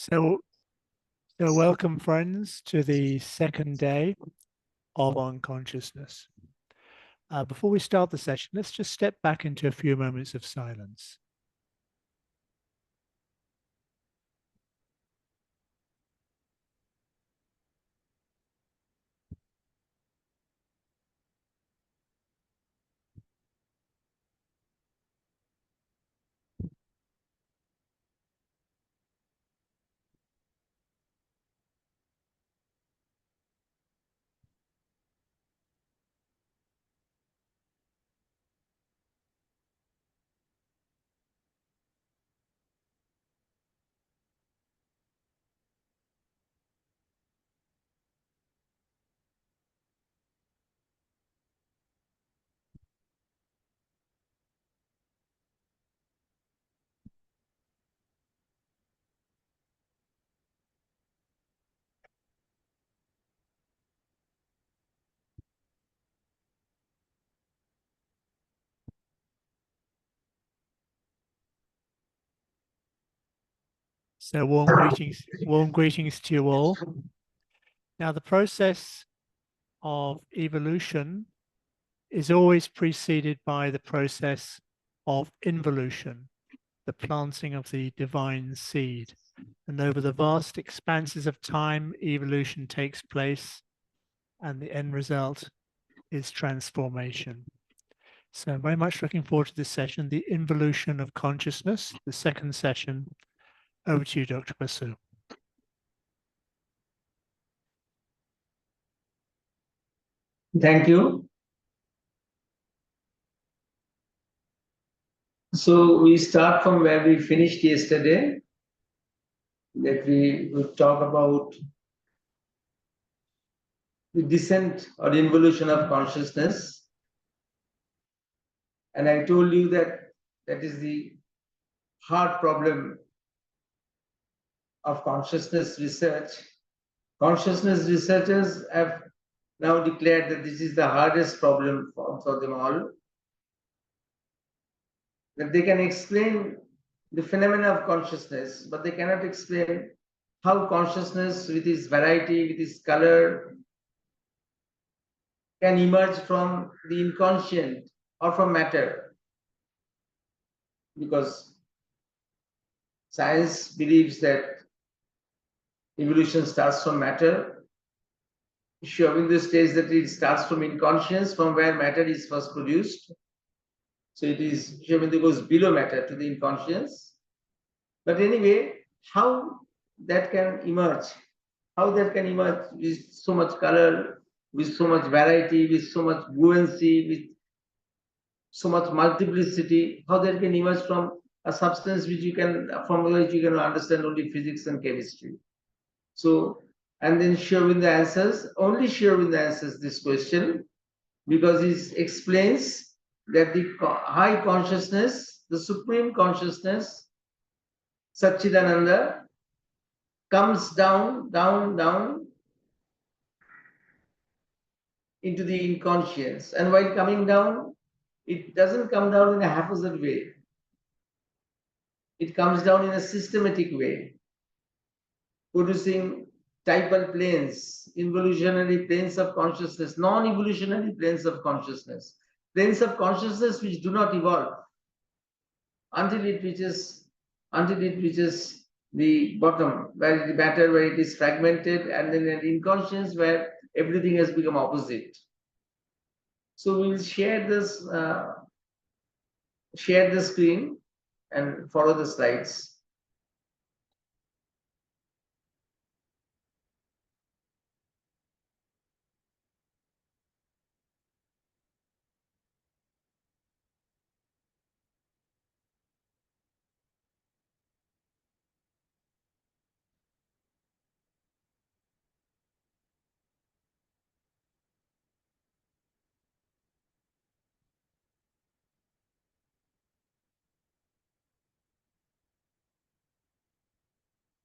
So welcome, friends, to the second day of unconsciousness. Before we start the session, let's just step back into a few moments of silence. So warm greetings to you all. Now, the process of evolution is always preceded by the process of involution, the planting of the divine seed. And over the vast expanses of time, evolution takes place, and the end result is transformation. So I'm very much looking forward to this session, the involution of consciousness, the second session. Over to you, Dr. Basu. Thank you. So we start from where we finished yesterday, that we would talk about the descent or involution of consciousness. And I told you that that is the hard problem of consciousness research. Consciousness researchers have now declared that this is the hardest problem for them all. That they can explain the phenomena of consciousness, but they cannot explain how consciousness, with its variety, with its color, can emerge from the inconscient or from matter. Because science believes that evolution starts from matter. Aurobindo states that it starts from inconscience, from where matter is first produced. So it is, Aurobindo goes below matter to the inconscience. But anyway, how that can emerge, with so much color, with so much variety, with so much buoyancy, with so much multiplicity, how that can emerge from a substance which you can, from which you can understand only physics and chemistry. So, and then Aurobindo answers this question, because he explains that the high consciousness, the supreme consciousness, Satchidananda, comes down into the inconscience. And while coming down, it doesn't come down in a haphazard way. It comes down in a systematic way, producing typal planes, involutionary planes of consciousness, non-evolutionary planes of consciousness which do not evolve until it reaches the bottom, where the matter, where it is fragmented, and then an inconscience where everything has become opposite. So we will share the screen and follow the slides.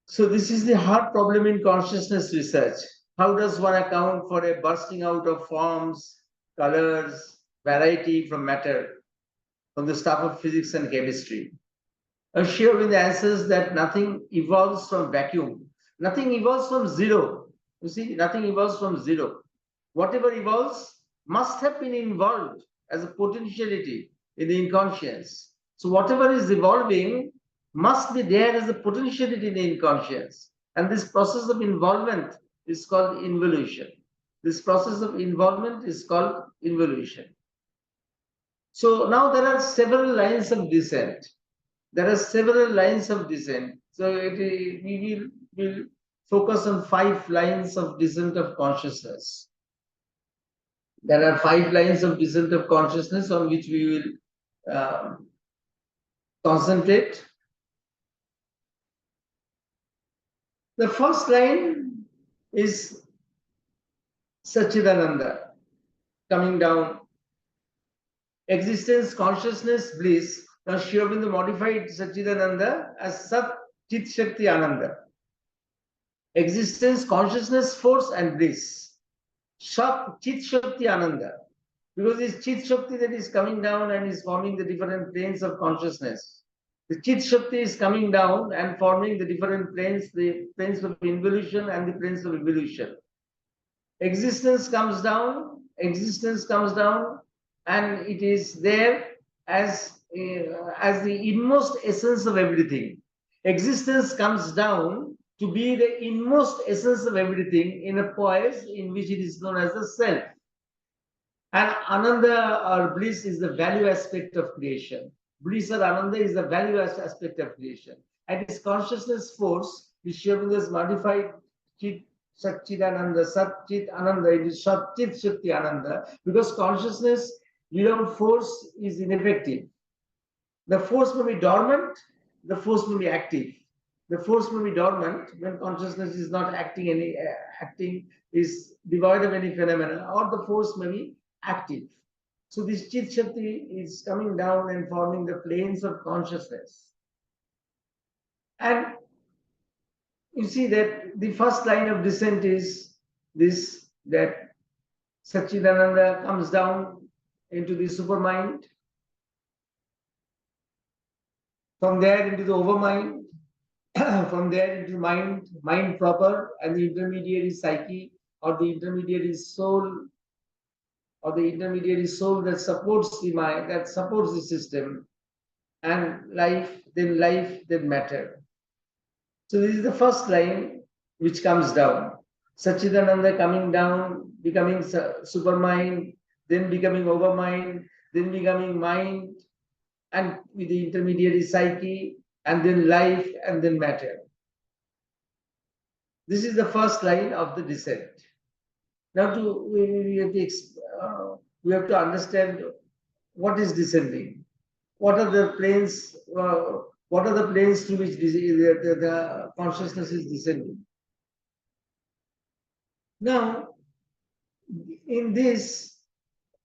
So this is the hard problem in consciousness research. How does one account for a bursting out of forms, colors, variety from matter, from the stuff of physics and chemistry? Sri Aurobindo answers that nothing evolves from vacuum. Nothing evolves from zero. You see, nothing evolves from zero. Whatever evolves must have been involved as a potentiality in the inconscious. So whatever is evolving must be there as a potentiality in the inconscious. And this process of involvement is called involution. This process of involvement is called involution. So now there are several lines of descent. There are several lines of descent. So we will focus on 5 lines of descent of consciousness. There are 5 lines of descent of consciousness on which we will concentrate. The first line is Satchidananda, coming down. Existence, consciousness, bliss. Now Sri Aurobindo modified Satchidananda as Sat Chit Shakti Ananda. Existence, consciousness, force and bliss. Sat Chit Shakti Ananda. Because it's Chit Shakti that is coming down and is forming the different planes of consciousness. The Chit Shakti is coming down and forming the different planes, the planes of involution and the planes of evolution. Existence comes down, and it is there as the inmost essence of everything. Existence comes down to be the inmost essence of everything in a poise in which it is known as the self. And Ananda or bliss is the value aspect of creation. Bliss or Ananda is the value aspect of creation. And its consciousness force, which Sri Aurobindo has modified Chit Satchidananda, Sat Chit Ananda, it is Sat Chit Shakti Ananda, because consciousness without force is ineffective. The force may be dormant, the force may be active. The force may be dormant when consciousness is not acting is devoid of any phenomena, or the force may be active. So this Chit Shakti is coming down and forming the planes of consciousness. And you see that the first line of descent is this, that Satchidananda comes down into the supermind, from there into the overmind, from there into mind proper, and the intermediary psyche, or the intermediary soul, that supports the mind, that supports the system, and life, then matter. So this is the first line which comes down. Satchidananda coming down, becoming supermind, then becoming overmind, then becoming mind, and with the intermediary psyche, and then life, and then matter. This is the first line of the descent. Now we have to understand what is descending. What are the planes? What are the planes through which the consciousness is descending? Now, in this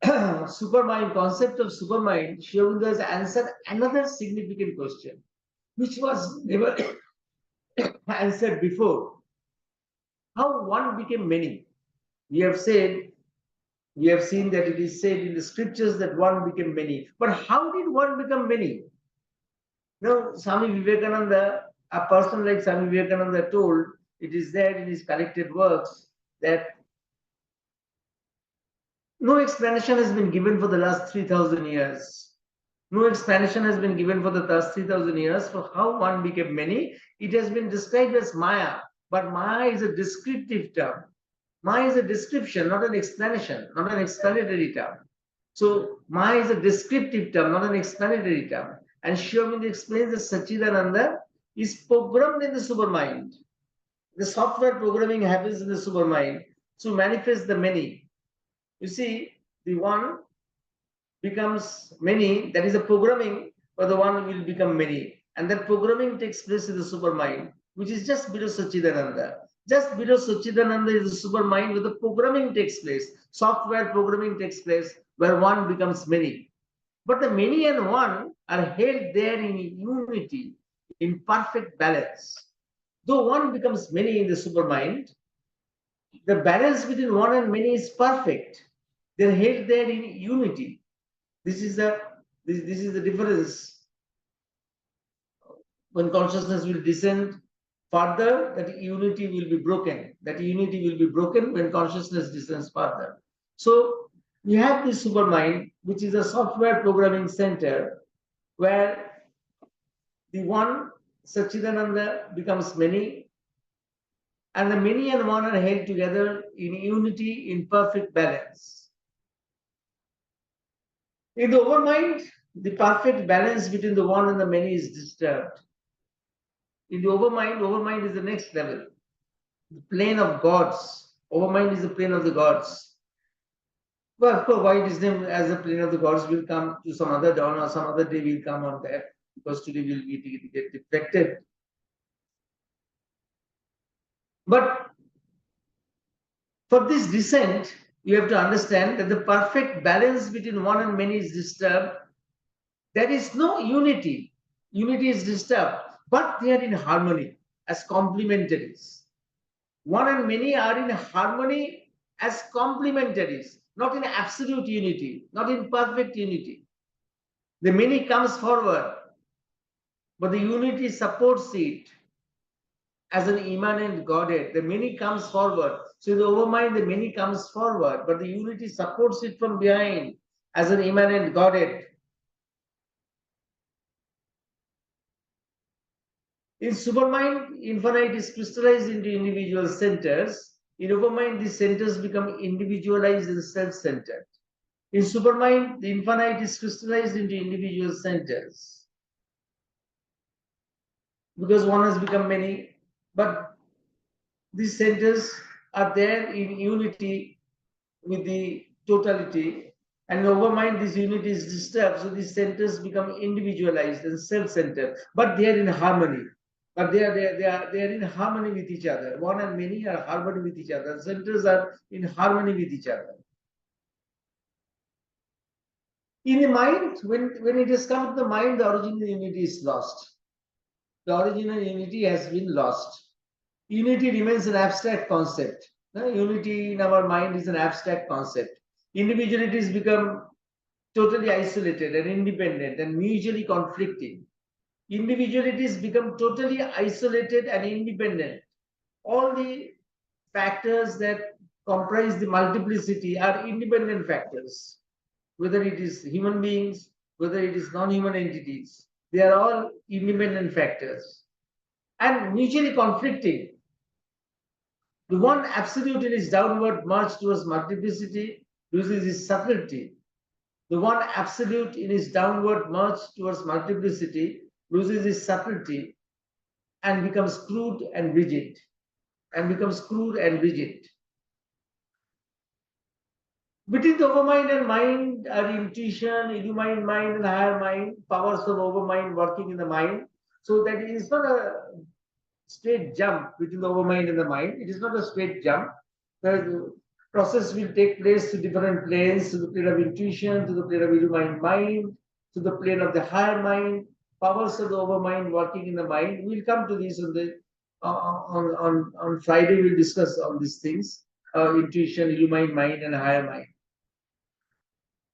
supermind, concept of supermind, Sri Aurobindo has answered another significant question, which was never answered before. How one became many. We have seen that it is said in the scriptures that one became many. But how did one become many? Now, Swami Vivekananda, a person like Swami Vivekananda told, it is there in his collected works, that no explanation has been given for the last 3,000 years. No explanation has been given for the last 3,000 years for how one became many. It has been described as Maya, but Maya is a descriptive term. Maya is a description, not an explanation, not an explanatory term. So Maya is a descriptive term, not an explanatory term. And Sri Aurobindo explains that Satchidananda is programmed in the supermind. The software programming happens in the supermind to manifest the many. You see, the one becomes many, that is a programming for the one will become many. And that programming takes place in the supermind, which is just below Satchidananda. Just below Satchidananda is the supermind where the programming takes place. Software programming takes place where one becomes many. But the many and one are held there in unity, in perfect balance. Though one becomes many in the supermind, the balance between one and many is perfect. They're held there in unity. This is the difference When consciousness will descend further, that unity will be broken. That unity will be broken when consciousness descends further. So we have this supermind, which is a software programming center, where the one Satchidananda becomes many, and the many and one are held together in unity, in perfect balance. In the overmind, the perfect balance between the one and the many is disturbed. In the overmind is the next level. The plane of gods. Overmind is the plane of the gods. Well, of course, why it is named as the plane of the gods will come to some other dawn or some other day will come on there, because today will get deflected. But for this descent, you have to understand that the perfect balance between one and many is disturbed. There is no unity. Unity is disturbed, but they are in harmony as complementaries. One and many are in harmony as complementaries, not in absolute unity, not in perfect unity. The many comes forward, but the unity supports it as an immanent Godhead. The many comes forward. So in the overmind, the many comes forward, but the unity supports it from behind as an immanent Godhead. In supermind, infinite is crystallized into individual centers. In overmind, these centers become individualized and self-centered. In supermind, the infinite is crystallized into individual centers, because one has become many, but these centers are there in unity with the totality, and overmind this unity is disturbed, so these centers become individualized and self-centered, but they are in harmony. But they are in harmony with each other. One and many are harmony with each other. Centers are in harmony with each other. In the mind, when it has come to the mind, the original unity is lost. The original unity has been lost. Unity remains an abstract concept. Unity in our mind is an abstract concept. Individualities become totally isolated and independent and mutually conflicting. Individualities become totally isolated and independent. All the factors that comprise the multiplicity are independent factors, whether it is human beings, whether it is non-human entities. They are all independent factors and mutually conflicting. The one absolute in its downward march towards multiplicity loses its subtlety. The one absolute in its downward march towards multiplicity loses its subtlety and becomes crude and rigid. Between the overmind and mind are intuition, illumined mind, and higher mind, powers of overmind working in the mind. So that it is not a straight jump between the overmind and the mind. It is not a straight jump. The process will take place to different planes, to the plane of intuition, to the plane of illumined mind, to the plane of the higher mind, powers of the overmind working in the mind. We'll come to this on Friday. We'll discuss all these things: intuition, illumined mind, and higher mind.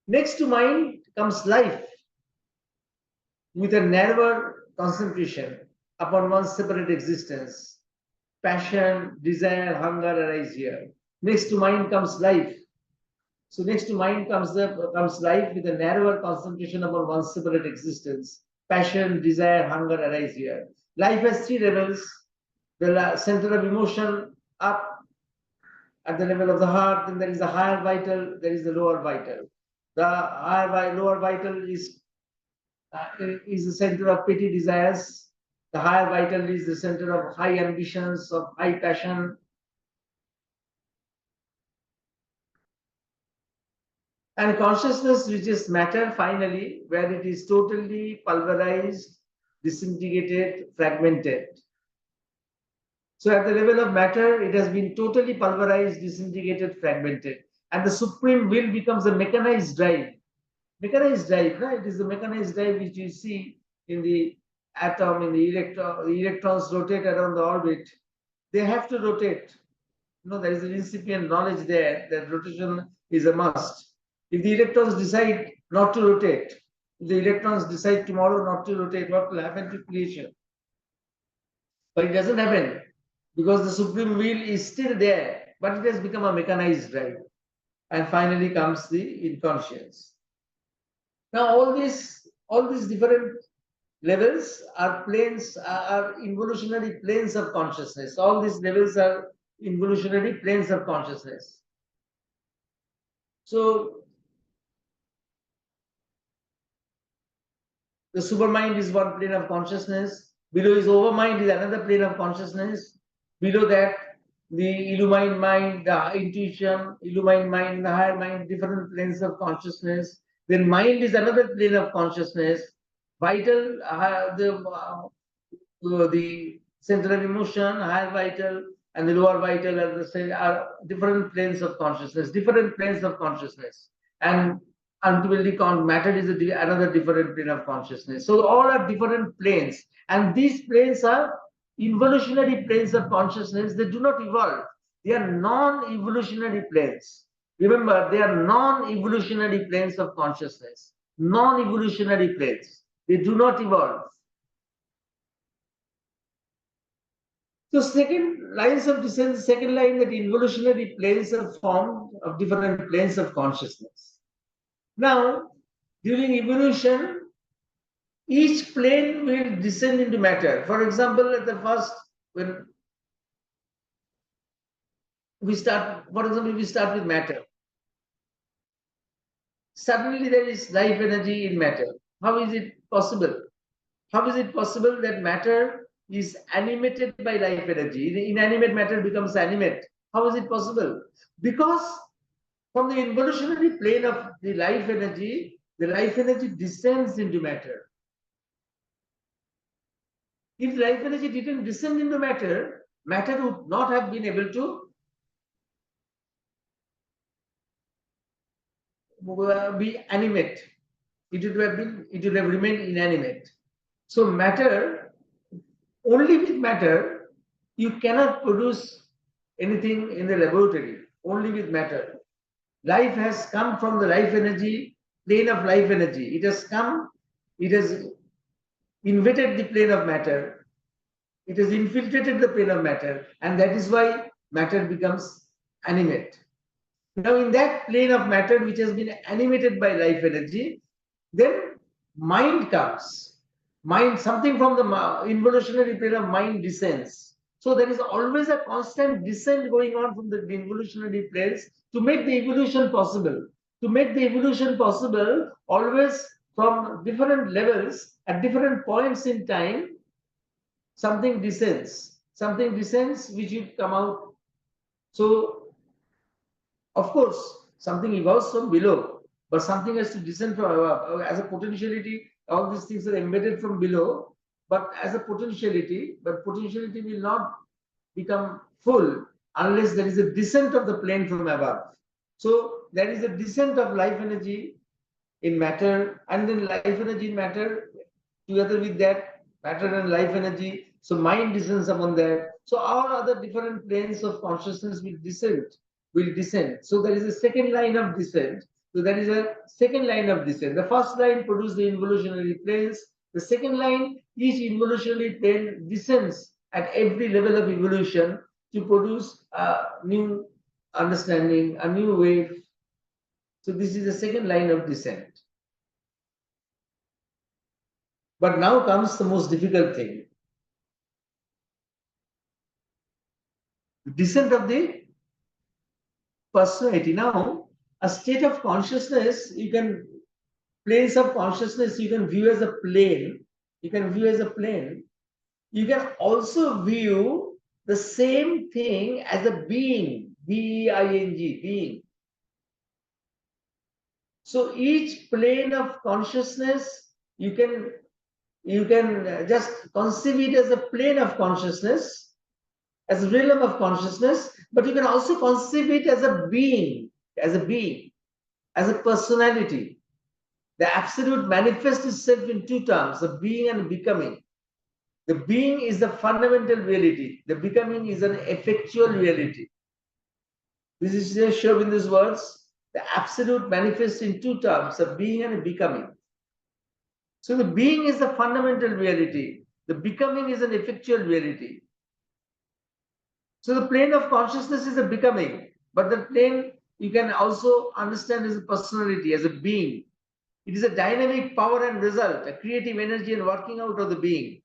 Next to mind comes life, with a narrower concentration upon one's separate existence. Passion, desire, hunger arise here. Next to mind comes life. So next to mind comes life with a narrower concentration upon one's separate existence. Passion, desire, hunger arise here. Life has three levels. The center of emotion up at the level of the heart, then there is the higher vital, there is the lower vital. The lower vital is the center of petty desires. The higher vital is the center of high ambitions, of high passion. And consciousness reaches matter finally, where it is totally pulverized, disintegrated, fragmented. So at the level of matter, it has been totally pulverized, disintegrated, fragmented. And the supreme will becomes a mechanized drive. Mechanized drive, right? It is the mechanized drive which you see in the atom, in the electron. The electrons rotate around the orbit. They have to rotate. There is an incipient knowledge there that rotation is a must. If the electrons decide not to rotate, if the electrons decide tomorrow not to rotate, what will happen to creation? But it doesn't happen because the supreme will is still there, but it has become a mechanized drive. And finally comes the inconscience. Now all these different levels are planes, are involutionary planes of consciousness. All these levels are involutionary planes of consciousness. So the supermind is one plane of consciousness. Below is overmind is another plane of consciousness. Below that, the illumined mind, the intuition, illumined mind, the higher mind, different planes of consciousness. Then mind is another plane of consciousness. Vital, the center of emotion, higher vital, and the lower vital are different planes of consciousness, and ultimately matter is another different plane of consciousness. So all are different planes, and these planes are involutionary planes of consciousness. They do not evolve. They are non-evolutionary planes. Remember, they are non-evolutionary planes of consciousness. Non-evolutionary planes. They do not evolve. So second lines of descent, second line, that involutionary planes are formed of different planes of consciousness. Now, during evolution, each plane will descend into matter. For example, at the first, when we start, for example, we start with matter. Suddenly there is life energy in matter. How is it possible? How is it possible that matter is animated by life energy? Inanimate matter becomes animate. How is it possible? Because from the involutionary plane of the life energy descends into matter. If life energy didn't descend into matter, matter would not have been able to be animate. It would have remained inanimate. So matter, only with matter, you cannot produce anything in the laboratory. Only with matter. Life has come from the life energy, plane of life energy. It has come, it has invaded the plane of matter. It has infiltrated the plane of matter, and that is why matter becomes animate. Now, in that plane of matter which has been animated by life energy, then mind comes. Mind, something from the involutionary plane of mind descends. So there is always a constant descent going on from the involutionary planes to make the evolution possible. To make the evolution possible, always from different levels at different points in time, something descends. Something descends which will come out. So of course, something evolves from below, but something has to descend from above. As a potentiality, all these things are embedded from below, but as a potentiality, but potentiality will not become full unless there is a descent of the plane from above. So there is a descent of life energy in matter, and then life energy in matter, together with that, matter and life energy. So mind descends upon that. So all other different planes of consciousness will descend. So there is a second line of descent. So there is a second line of descent. The first line produces the involutionary planes. The second line, each involutionary plane descends at every level of evolution to produce a new understanding, a new wave. So this is the second line of descent. But now comes the most difficult thing. The descent of the personality. Now, a state of consciousness, planes of consciousness, you can view as a plane. You can view as a plane. You can also view the same thing as a being, B-E-I-N-G, being. So each plane of consciousness, you can just conceive it as a plane of consciousness, as a realm of consciousness, but you can also conceive it as a being, as a personality. The absolute manifests itself in two terms, a being and a becoming. The being is the fundamental reality. The becoming is an effectual reality. This is just shown in these words. The absolute manifests in two terms, a being and a becoming. So the being is the fundamental reality. The becoming is an effectual reality. So the plane of consciousness is a becoming, but the plane you can also understand as a personality, as a being. It is a dynamic power and result, a creative energy and working out of the being.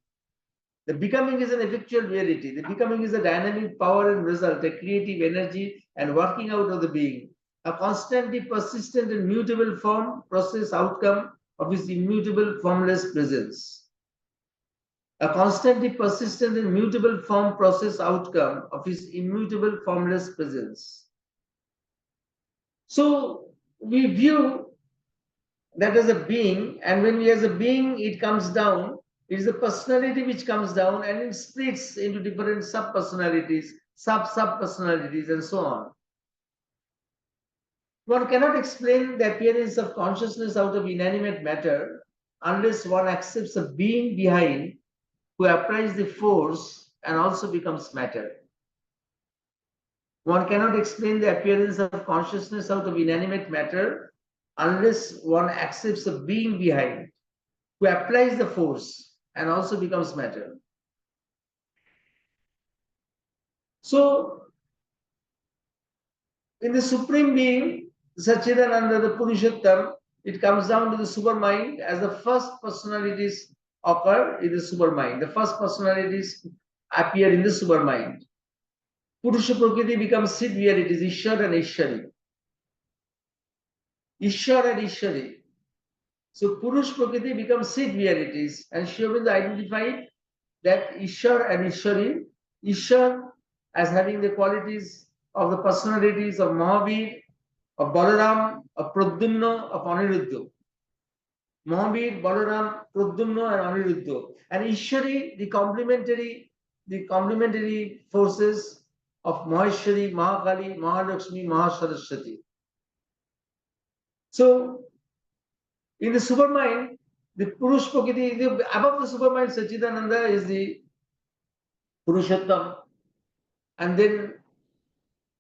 The becoming is an effectual reality. The becoming is a dynamic power and result, a creative energy and working out of the being. A constantly persistent and mutable form, process, outcome of his immutable formless presence. A constantly persistent and mutable form, process, outcome of his immutable formless presence. So we view that as a being, and when we as a being, it comes down. It is the personality which comes down and it splits into different sub-personalities, sub-personalities, and so on. One cannot explain the appearance of consciousness out of inanimate matter unless one accepts a being behind who applies the force and also becomes matter. One cannot explain the appearance of consciousness out of inanimate matter unless one accepts a being behind who applies the force and also becomes matter. So, in the Supreme Being, Satchidananda, the Purushottam, it comes down to the supermind as the first personalities occur in the supermind. The first personalities appear in the supermind. Purusha Prakriti becomes Sid realities, Ishwar and Ishwari. Ishwar and Ishwari. So Purush Prakriti becomes Sid realities, and Sri Aurobindo identified that Ishwar and Ishwari, Ishwar as having the qualities of the personalities of Mahavir, of Balaram, of Pradyumna, of Aniruddha. Mahavir, Balaram, Pradyumna, and Aniruddha. And Ishwari, the complementary forces of Maheshwari, Mahakali, Mahalakshmi, Mahasaraswati. So, in the supermind, the Purush Prakriti, above the supermind, Satchidananda is the Purushottam. And then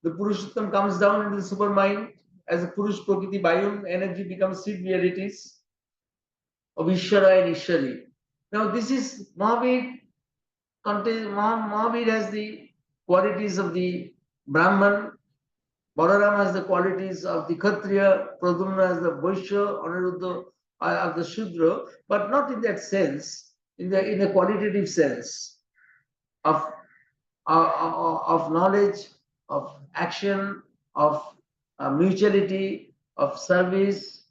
the Purushottam comes down into the supermind as the Purush Prakriti Bayun energy becomes Sid realities of Ishvara and Ishwari. Now, this is Mahavir. Mahavir has the qualities of the Brahman, Balaram has the qualities of the Kshatriya, Pradyumna has the Vaishya, Aniruddha of the Shudra, but not in that sense, in the qualitative sense of knowledge, of action, of mutuality, of service.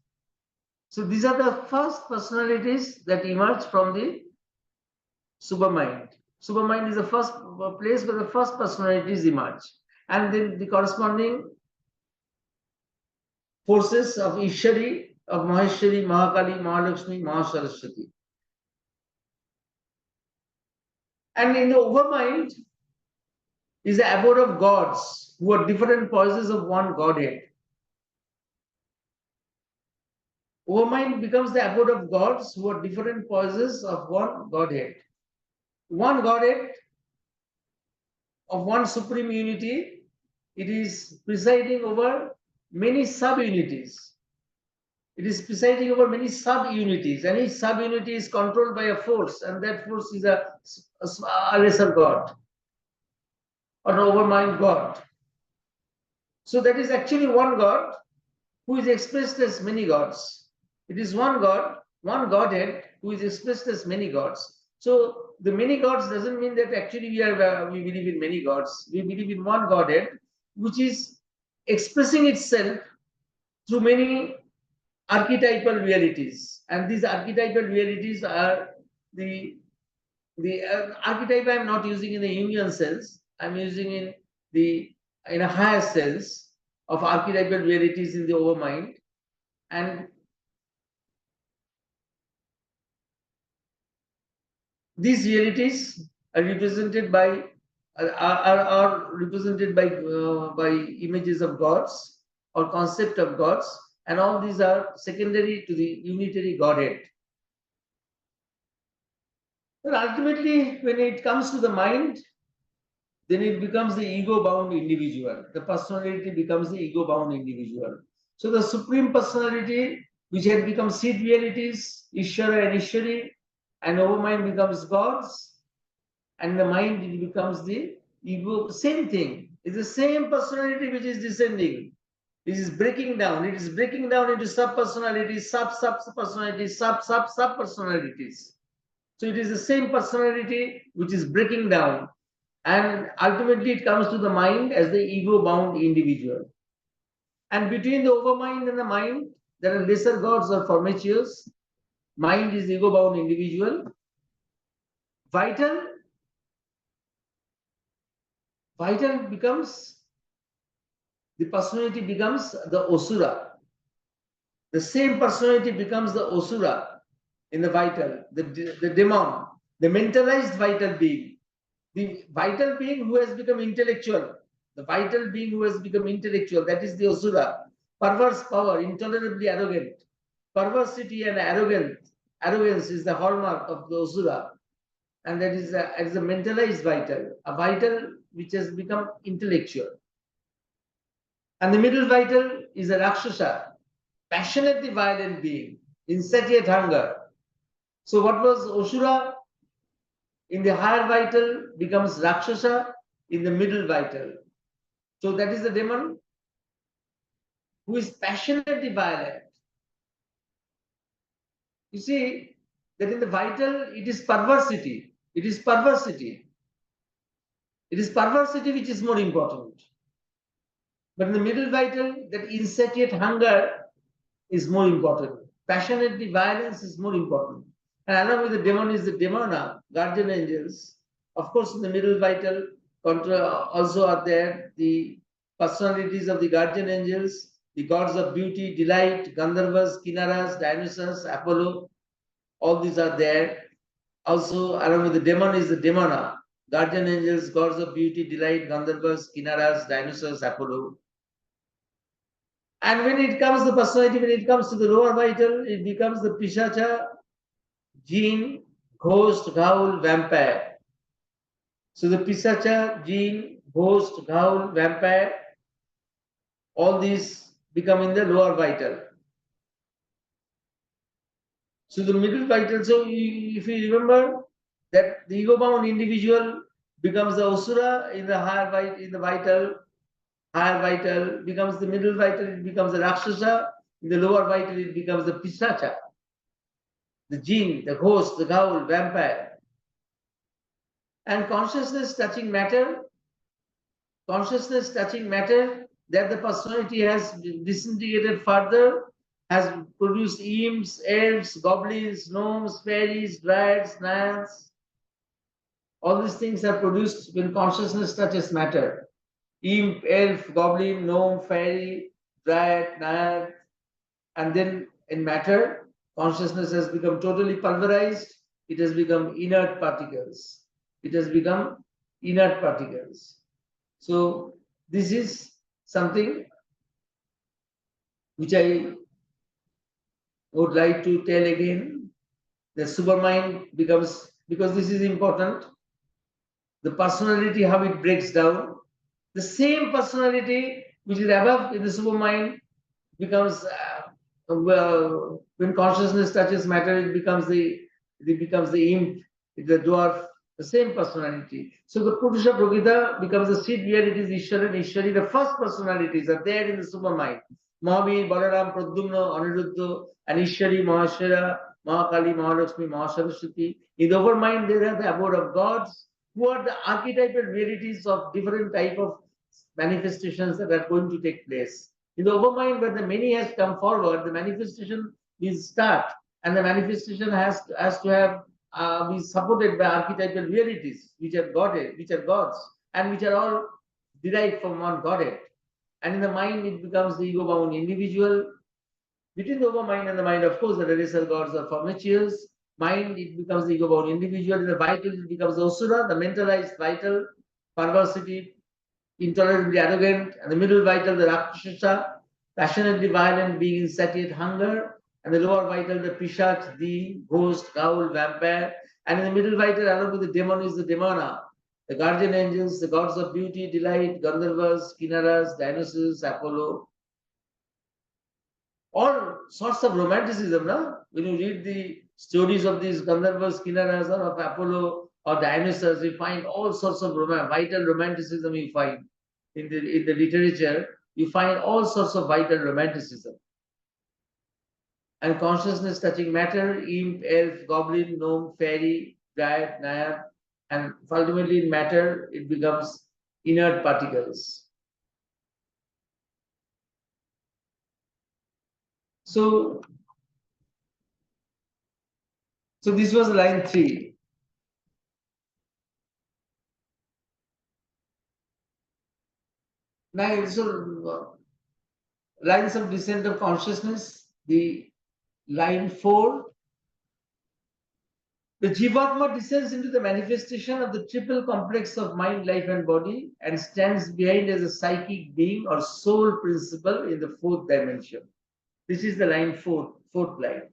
So these are the first personalities that emerge from the supermind. Supermind is the first place where the first personalities emerge. And then the corresponding forces of Ishwari, of Maheshwari, Mahakali, Mahalakshmi, Mahasaraswati. And in the overmind is the abode of gods who are different poises of one Godhead. Overmind becomes the abode of gods who are different poises of one Godhead. One Godhead of one supreme unity, it is presiding over many sub-unities. It is presiding over many sub-unities, and each sub-unity is controlled by a force, and that force is a lesser God or an overmind God. So that is actually one God who is expressed as many gods. It is one God, one Godhead who is expressed as many gods. So the many gods doesn't mean that actually we believe in many gods. We believe in one Godhead, which is expressing itself through many archetypal realities. And these archetypal realities are the archetype I am not using in the Jungian sense. I am using in a higher sense of archetypal realities in the overmind. And these realities are represented by by images of gods or concept of gods, and all these are secondary to the unitary Godhead. But ultimately, when it comes to the mind, then it becomes the ego-bound individual. The personality becomes the ego-bound individual. So the supreme personality, which had become seed realities, Ishvara and Ishwari, and overmind becomes gods, and the mind it becomes the ego, same thing. It's the same personality which is descending. It is breaking down. It is breaking down into sub-personalities, sub-sub-personalities, sub-sub-sub-personalities. So it is the same personality which is breaking down. And ultimately it comes to the mind as the ego-bound individual. And between the overmind and the mind, there are lesser gods or formations. Mind is ego-bound individual. Vital becomes, the personality becomes the Asura. The same personality becomes the Asura in the vital, the demon, the mentalized vital being. The vital being who has become intellectual. The vital being who has become intellectual, that is the Asura. Perverse power, intolerably arrogant. Perversity and arrogance is the hallmark of the Asura. And that is a mentalized vital, a vital which has become intellectual. And the middle vital is a Rakshasa, passionately violent being, insatiate hunger. So what was Asura in the higher vital becomes Rakshasa in the middle vital. So that is the demon who is passionately violent. You see that in the vital it is perversity. It is perversity. It is perversity which is more important. But in the middle vital, that insatiate hunger is more important. Passionately violence is more important. And along with the demon is the demona, guardian angels. Of course, in the middle vital also are there the personalities of the guardian angels, the gods of beauty, delight, Gandharvas, Kinnaras, Dionysus, Apollo. All these are there. Also, along with the demon is the demona, guardian angels, gods of beauty, delight, Gandharvas, Kinnaras, Dionysus, Apollo. And when it comes to the personality, when it comes to the lower vital, it becomes the Pishacha, jinn, ghost, ghoul, vampire. So the Pisacha, jinn, ghost, ghoul, vampire, all these become in the lower vital. So the middle vital, so if you remember that the ego-bound individual becomes the Asura in the higher vital, higher vital becomes the middle vital, it becomes the Rakshasa, in the lower vital it becomes the Pisacha, the jinn, the ghost, the ghoul, vampire. And consciousness touching matter, that the personality has disintegrated further, has produced imps, elves, goblins, gnomes, fairies, dryads, naiads. All these things are produced when consciousness touches matter. Imp, elf, goblin, gnome, fairy, dryad, naiad. And then in matter, consciousness has become totally pulverized. It has become inert particles. So this is something which I would like to tell again. The supermind becomes, because this is important, the personality, how it breaks down. The same personality which is above in the supermind becomes, when consciousness touches matter, it becomes the imp, the dwarf, the same personality. So the Purusha Pragita becomes the seed where it is Ishwara and Ishwari. The first personalities are there in the supermind. Mahavir, Balaram, Pradyumna, Aniruddha, and Ishwari, Mahashara, Mahakali, Mahalakshmi, Mahasaraswati. In the overmind, there are the abode of gods, who are the archetypal varieties of different type of manifestations that are going to take place. In the overmind, where the many has come forward, the manifestation will start, and the manifestation has to have be supported by archetypal realities, which are gods, and which are all derived from one godhead. And in the mind, it becomes the ego-bound individual. Between the overmind and the mind, of course, the lesser gods are formacious. Mind, it becomes the ego-bound individual. In the vital, it becomes the Asura, the mentalized vital, perversity, intolerably arrogant, and the middle vital, the Rakshasa, passionately violent, being insatiate hunger, and the lower vital, the Pishach, the ghost, ghoul, vampire, and in the middle vital, along with the demon, is the demona, the guardian angels, the gods of beauty, delight, Gandharvas, Kinnaras, Dionysus, Apollo. All sorts of romanticism, no? When you read the stories of these Gandharvas, Kinnaras, or of Apollo, or dinosaurs, we find all sorts of vital romanticism you find. In the literature, you find all sorts of vital romanticism. And consciousness touching matter, imp, elf, goblin, gnome, fairy, dryad, naiad, and ultimately in matter, it becomes inert particles. So this was line 3. Now, so lines of descent of consciousness, the line 4. The Jivatma descends into the manifestation of the triple complex of mind, life, and body and stands behind as a psychic being or soul principle in the 4th dimension. This is the line 4th line.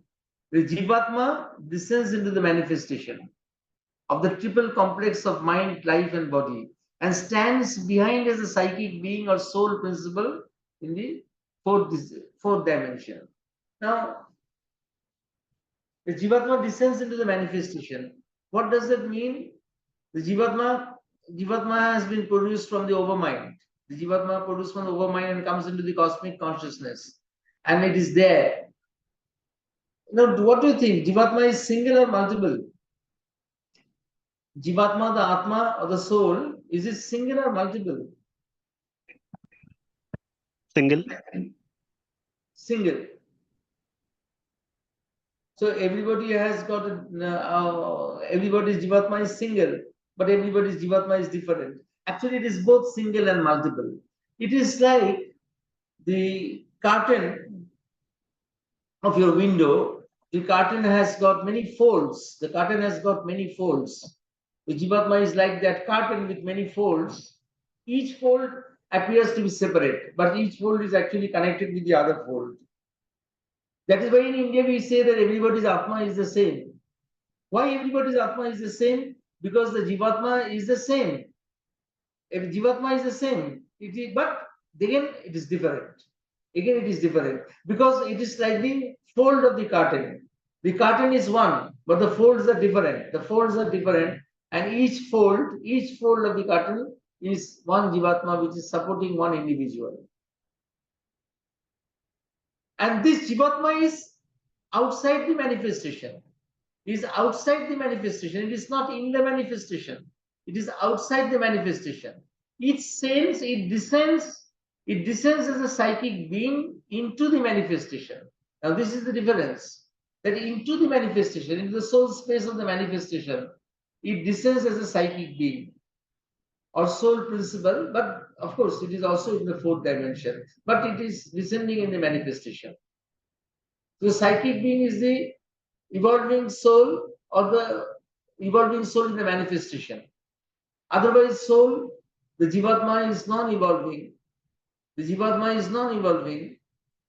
The Jivatma descends into the manifestation of the triple complex of mind, life, and body and stands behind as a psychic being or soul principle in the 4th dimension. Now, the Jivatma descends into the manifestation. What does that mean? The Jivatma has been produced from the overmind. The Jivatma produced from the overmind and comes into the cosmic consciousness. And it is there. Now, what do you think? Jivatma is single or multiple? Jivatma, the Atma or the soul, is it single or multiple? Single. Single. So everybody has got everybody's Jivatma is single, but everybody's Jivatma is different. Actually, it is both single and multiple. It is like the curtain of your window. The curtain has got many folds. The curtain has got many folds. The Jivatma is like that curtain with many folds. Each fold appears to be separate, but each fold is actually connected with the other fold. That is why in India we say that everybody's Atma is the same. Why everybody's Atma is the same? Because the Jivatma is the same. If Jivatma is the same, but again it is different. Again it is different because it is like the fold of the curtain. The curtain is one, but the folds are different. The folds are different, and each fold of the curtain is one Jivatma which is supporting one individual. And this Jivatma is outside the manifestation. It is outside the manifestation. It is not in the manifestation. It is outside the manifestation. It descends as a psychic being into the manifestation. Now this is the difference. That into the manifestation, into the soul space of the manifestation, it descends as a psychic being or soul principle, but of course it is also in the 4th dimension, but it is descending in the manifestation. So psychic being is the evolving soul or the evolving soul in the manifestation. Otherwise soul, the Jivatma is non-evolving. The Jivatma is non-evolving.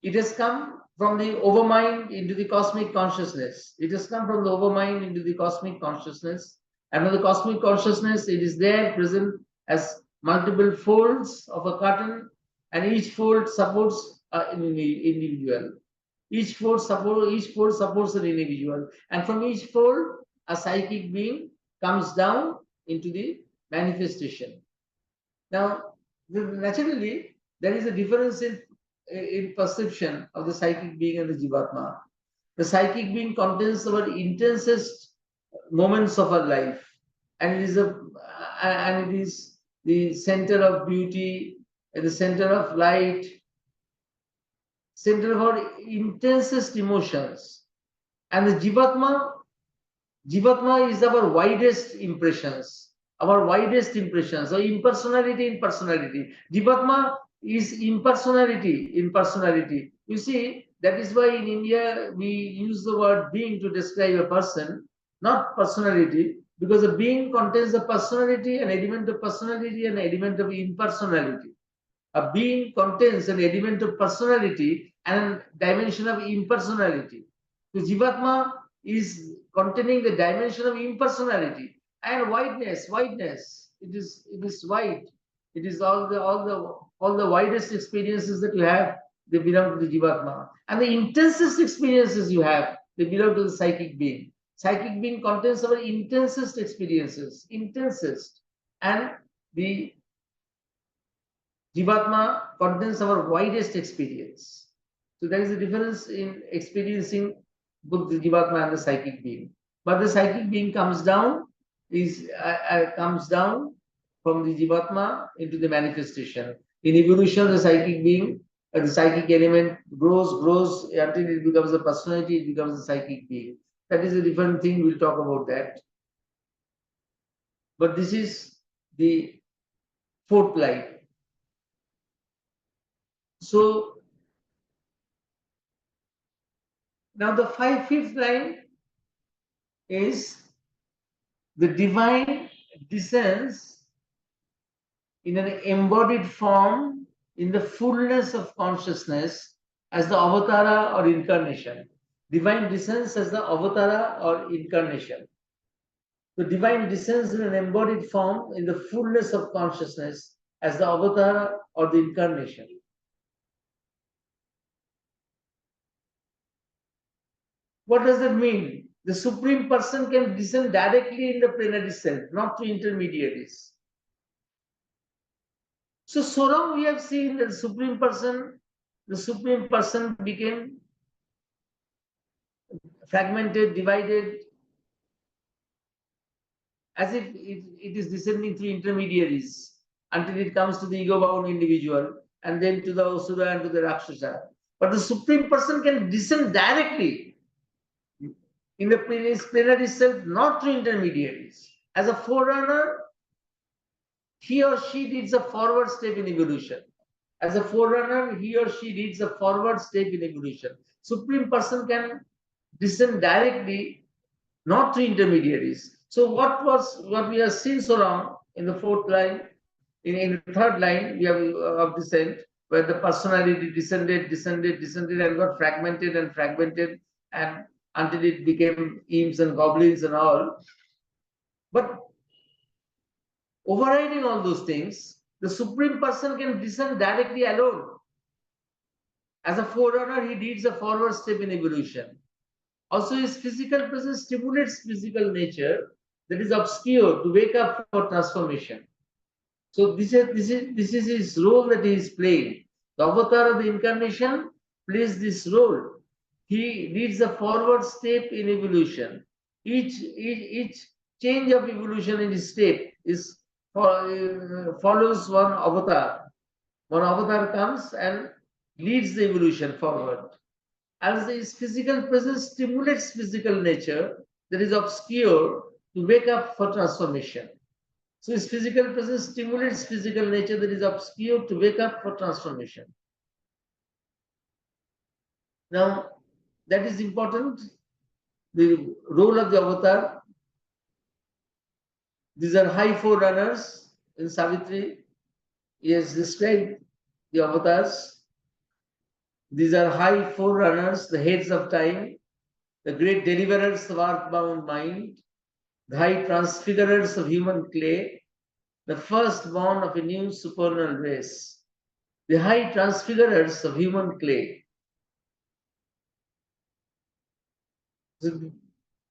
It has come from the overmind into the cosmic consciousness. It has come from the overmind into the cosmic consciousness. And from the cosmic consciousness, it is there present as multiple folds of a curtain, and each fold supports an individual. Each fold supports an individual, and from each fold, a psychic being comes down into the manifestation. Now, naturally, there is a difference in perception of the psychic being and the Jivatma. The psychic being contains our intensest moments of our life, and it is the center of beauty, and the center of light, center of our intensest emotions. And the Jivatma is our widest impressions, or impersonality in personality. Jivatma is impersonality in personality. You see, that is why in India we use the word being to describe a person, not personality, because a being contains a personality, an element of personality, and an element of impersonality. A being contains an element of personality and a dimension of impersonality. So Jivatma is containing the dimension of impersonality and wideness. It is wide. It is all the widest experiences that you have, they belong to the Jivatma. And the intensest experiences you have, they belong to the psychic being. psychic being contains our intensest experiences, and the Jivatma contains our widest experience. So there is a difference in experiencing both the Jivatma and the psychic being. But the psychic being comes down from the Jivatma into the manifestation. In evolution, the psychic being, the psychic element grows until it becomes a personality, it becomes a psychic being. That is a different thing, we'll talk about that. But this is the fourth line. So now the fifth line is the divine descends in an embodied form in the fullness of consciousness as the avatara or incarnation. Divine descends as the avatara or incarnation. The divine descends in an embodied form in the fullness of consciousness as the avatara or the incarnation. What does that mean? The Supreme Person can descend directly in the plenary self, not through intermediaries. So long we have seen that the Supreme Person became fragmented, divided, as if it is descending through intermediaries until it comes to the ego-bound individual and then to the Asura and to the Rakshasa. But the Supreme Person can descend directly in the plenary self, not through intermediaries. As a forerunner, he or she needs a forward step in evolution. As a forerunner, he or she needs a forward step in evolution. Supreme Person can descend directly, not through intermediaries. So what we have seen so long in the fourth line, in the third line, we have of descent, where the personality descended and got fragmented and until it became imps and goblins and all. But overriding all those things, the Supreme Person can descend directly alone. As a forerunner, he needs a forward step in evolution. Also, his physical presence stimulates physical nature that is obscure to wake up for transformation. So this is his role that he is playing. The avatar of the incarnation plays this role. He needs a forward step in evolution. Each change of evolution in his step is follows one avatar. One avatar comes and leads the evolution forward. As his physical presence stimulates physical nature that is obscure to wake up for transformation. So his physical presence stimulates physical nature that is obscure to wake up for transformation. Now, that is important. The role of the avatar. These are high forerunners in Savitri. He has described the avatars. These are high forerunners, the heads of time, the great deliverers of earthbound mind, the high transfigurers of human clay, the firstborn of a new supernal race, the high transfigurers of human clay. So,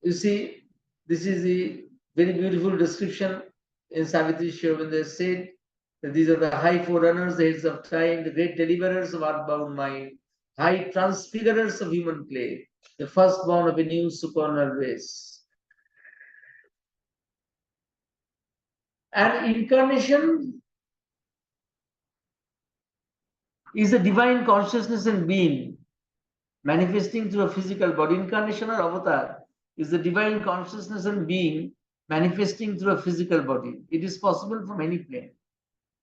you see, this is the very beautiful description in Savitri Sri Aurobindo said that these are the high forerunners, the heads of time, the great deliverers of earthbound mind, high transfigurers of human clay, the firstborn of a new supernal race. And incarnation is a divine consciousness and being manifesting through a physical body. Incarnation or avatar is the divine consciousness and being manifesting through a physical body. It is possible from any plane.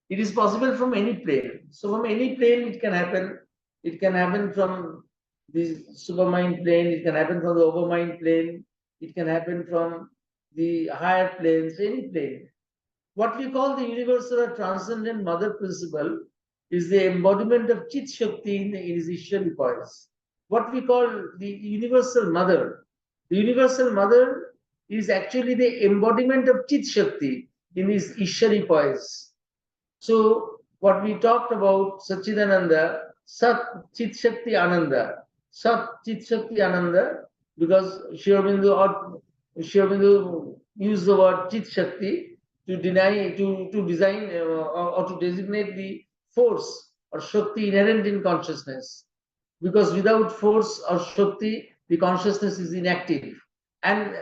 It is possible from any plane. So from any plane it can happen. It can happen from the supermind plane. It can happen from the overmind plane. It can happen from the higher planes, any plane. What we call the universal or transcendent mother principle is the embodiment of Chit Shakti in his Ishwari poise. What we call the universal mother. The universal mother is actually the embodiment of Chit Shakti in his Ishwari poise. So what we talked about Satchidananda, Sat Chit Shakti Ananda, Sat Chit Shakti Ananda, because Sri Aurobindo Sri Aurobindo used the word Chit Shakti to design or to designate the force or Shakti inherent in consciousness. Because without force or Shakti, the consciousness is inactive. And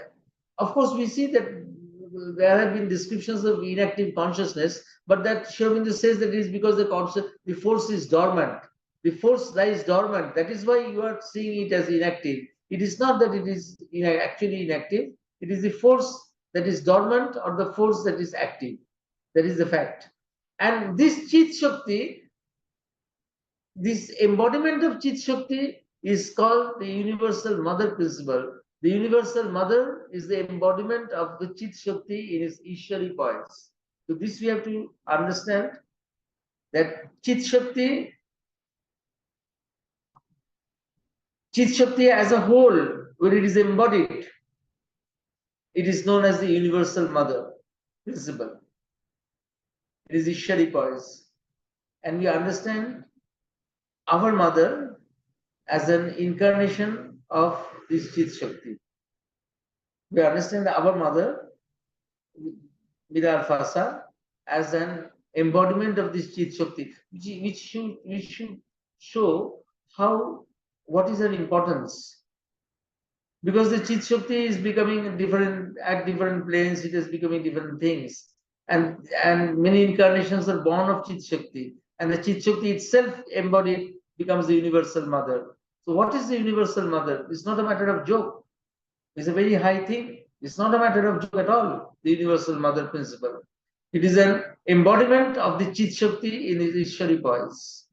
of course, we see that there have been descriptions of inactive consciousness, but that Sri Aurobindo says that it is because the force is dormant. The force lies dormant. That is why you are seeing it as inactive. It is not that it is actually inactive. It is the force that is dormant or the force that is active. That is the fact. And this Chit Shakti, this embodiment of Chit Shakti is called the universal mother principle. The universal mother is the embodiment of the Chit Shakti in its Ishwari poise. So this we have to understand, that Chit Shakti as a whole, when it is embodied, it is known as the universal mother principle. It is Ishwari poise. And we understand our mother as an incarnation of this Chit Shakti. We understand our mother, Vidar Fasa, as an embodiment of this Chit Shakti, which should show what is her importance. Because the Chit Shakti is becoming different at different planes, it is becoming different things. And many incarnations are born of Chit Shakti. And the Chit Shakti itself embodied becomes the universal mother. So what is the universal mother? It's not a matter of joke. It's a very high thing. It's not a matter of joke at all, the universal mother principle. It is an embodiment of the Chit Shakti in its Ishwari poise.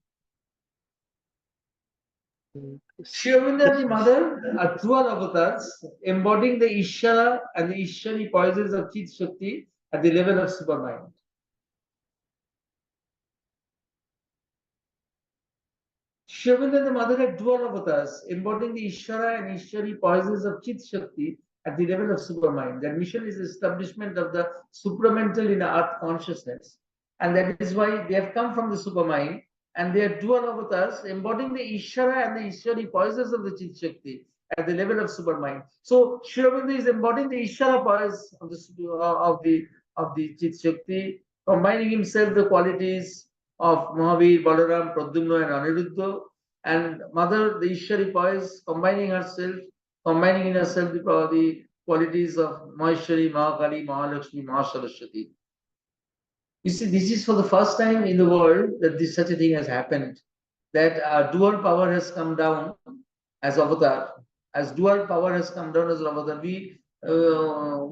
Sri Aurobindo and the mother are dual avatars, embodying the Ishvara and the Ishwari poises of Chit Shakti at the level of supermind. Sri Aurobindo and the mother are dual avatars, embodying the Ishvara and Ishwari poises of Chit Shakti at the level of supermind. Their mission is the establishment of the supramental in earth consciousness. And that is why they have come from the supermind, and they are dual avatars, embodying the Ishvara and the Ishwari poises of the Chit Shakti at the level of supermind. So Sri Aurobindo is embodying the Ishvara poise of the Chit Shakti, combining himself the qualities of Mahavir, Balaram, Pradyumna and Aniruddha, and mother, the Ishwari poise, combining in herself the qualities of Maheshwari, Mahakali, Mahalakshmi, Mahasaraswati. You see, this is for the first time in the world that such a thing has happened, that dual power has come down as avatar. As dual power has come down as avatar, we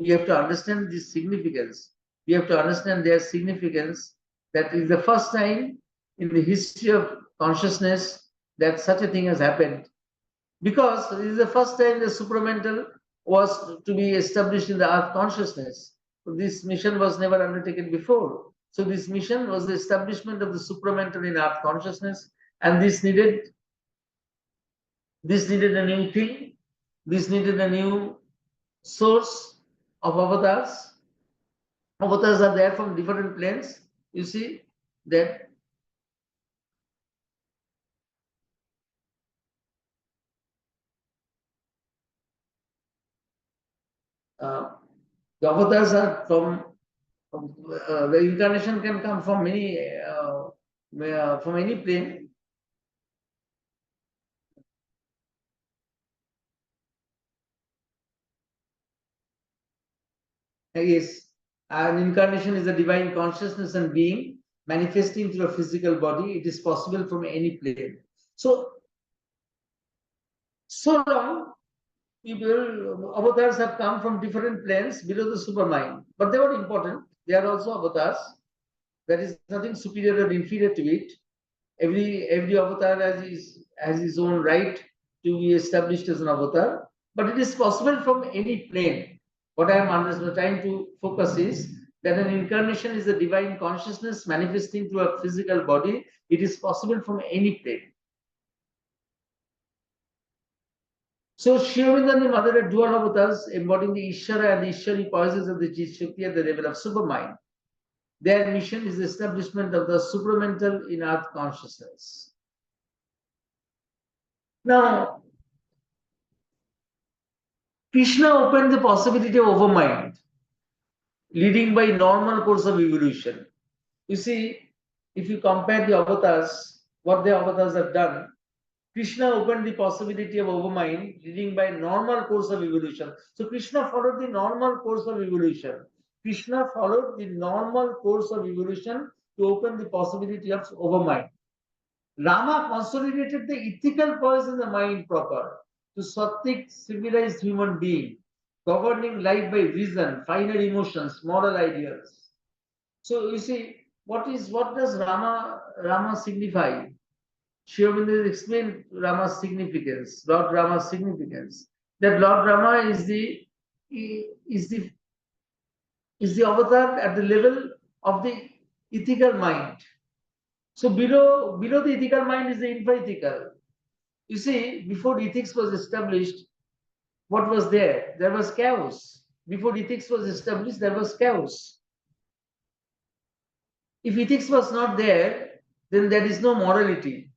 have to understand this significance. We have to understand their significance. That is the first time in the history of consciousness that such a thing has happened. Because it is the first time the supramental was to be established in the earth consciousness. This mission was never undertaken before. So this mission was the establishment of the supramental in earth consciousness, and this needed a new thing. This needed a new source of avatars. Avatars are there from different planes. You see that the avatars are from the incarnation can come from any plane. Yes, an incarnation is a divine consciousness and being manifesting through a physical body. It is possible from any plane. So long, avatars have come from different planes below the supermind, but they were important. They are also avatars. There is nothing superior or inferior to it. Every avatar has his own right to be established as an avatar, but it is possible from any plane. What I am trying to focus is that an incarnation is a divine consciousness manifesting through a physical body. It is possible from any plane. So Sri Aurobindo and the mother are dual avatars embodying the Ishvara and the Ishwari poises of the Chit Shakti at the level of supermind. Their mission is the establishment of the supramental in earth consciousness. Now, Krishna opened the possibility of overmind, leading by normal course of evolution. You see, if you compare the avatars, what the avatars have done, Krishna opened the possibility of overmind, leading by normal course of evolution. So Krishna followed the normal course of evolution. Krishna followed the normal course of evolution to open the possibility of overmind. Rama consolidated the ethical poise in the mind proper to sattvic, civilized human being, governing life by reason, finer emotions, moral ideals. So you see, what does Rama signify? Sri Aurobindo explained Rama's significance, Lord Rama's significance. That Lord Rama is the is the avatar at the level of the ethical mind. So below the ethical mind is the infra-ethical. You see, before ethics was established, what was there? There was chaos. Before ethics was established, there was chaos. If ethics was not there, then there is no morality.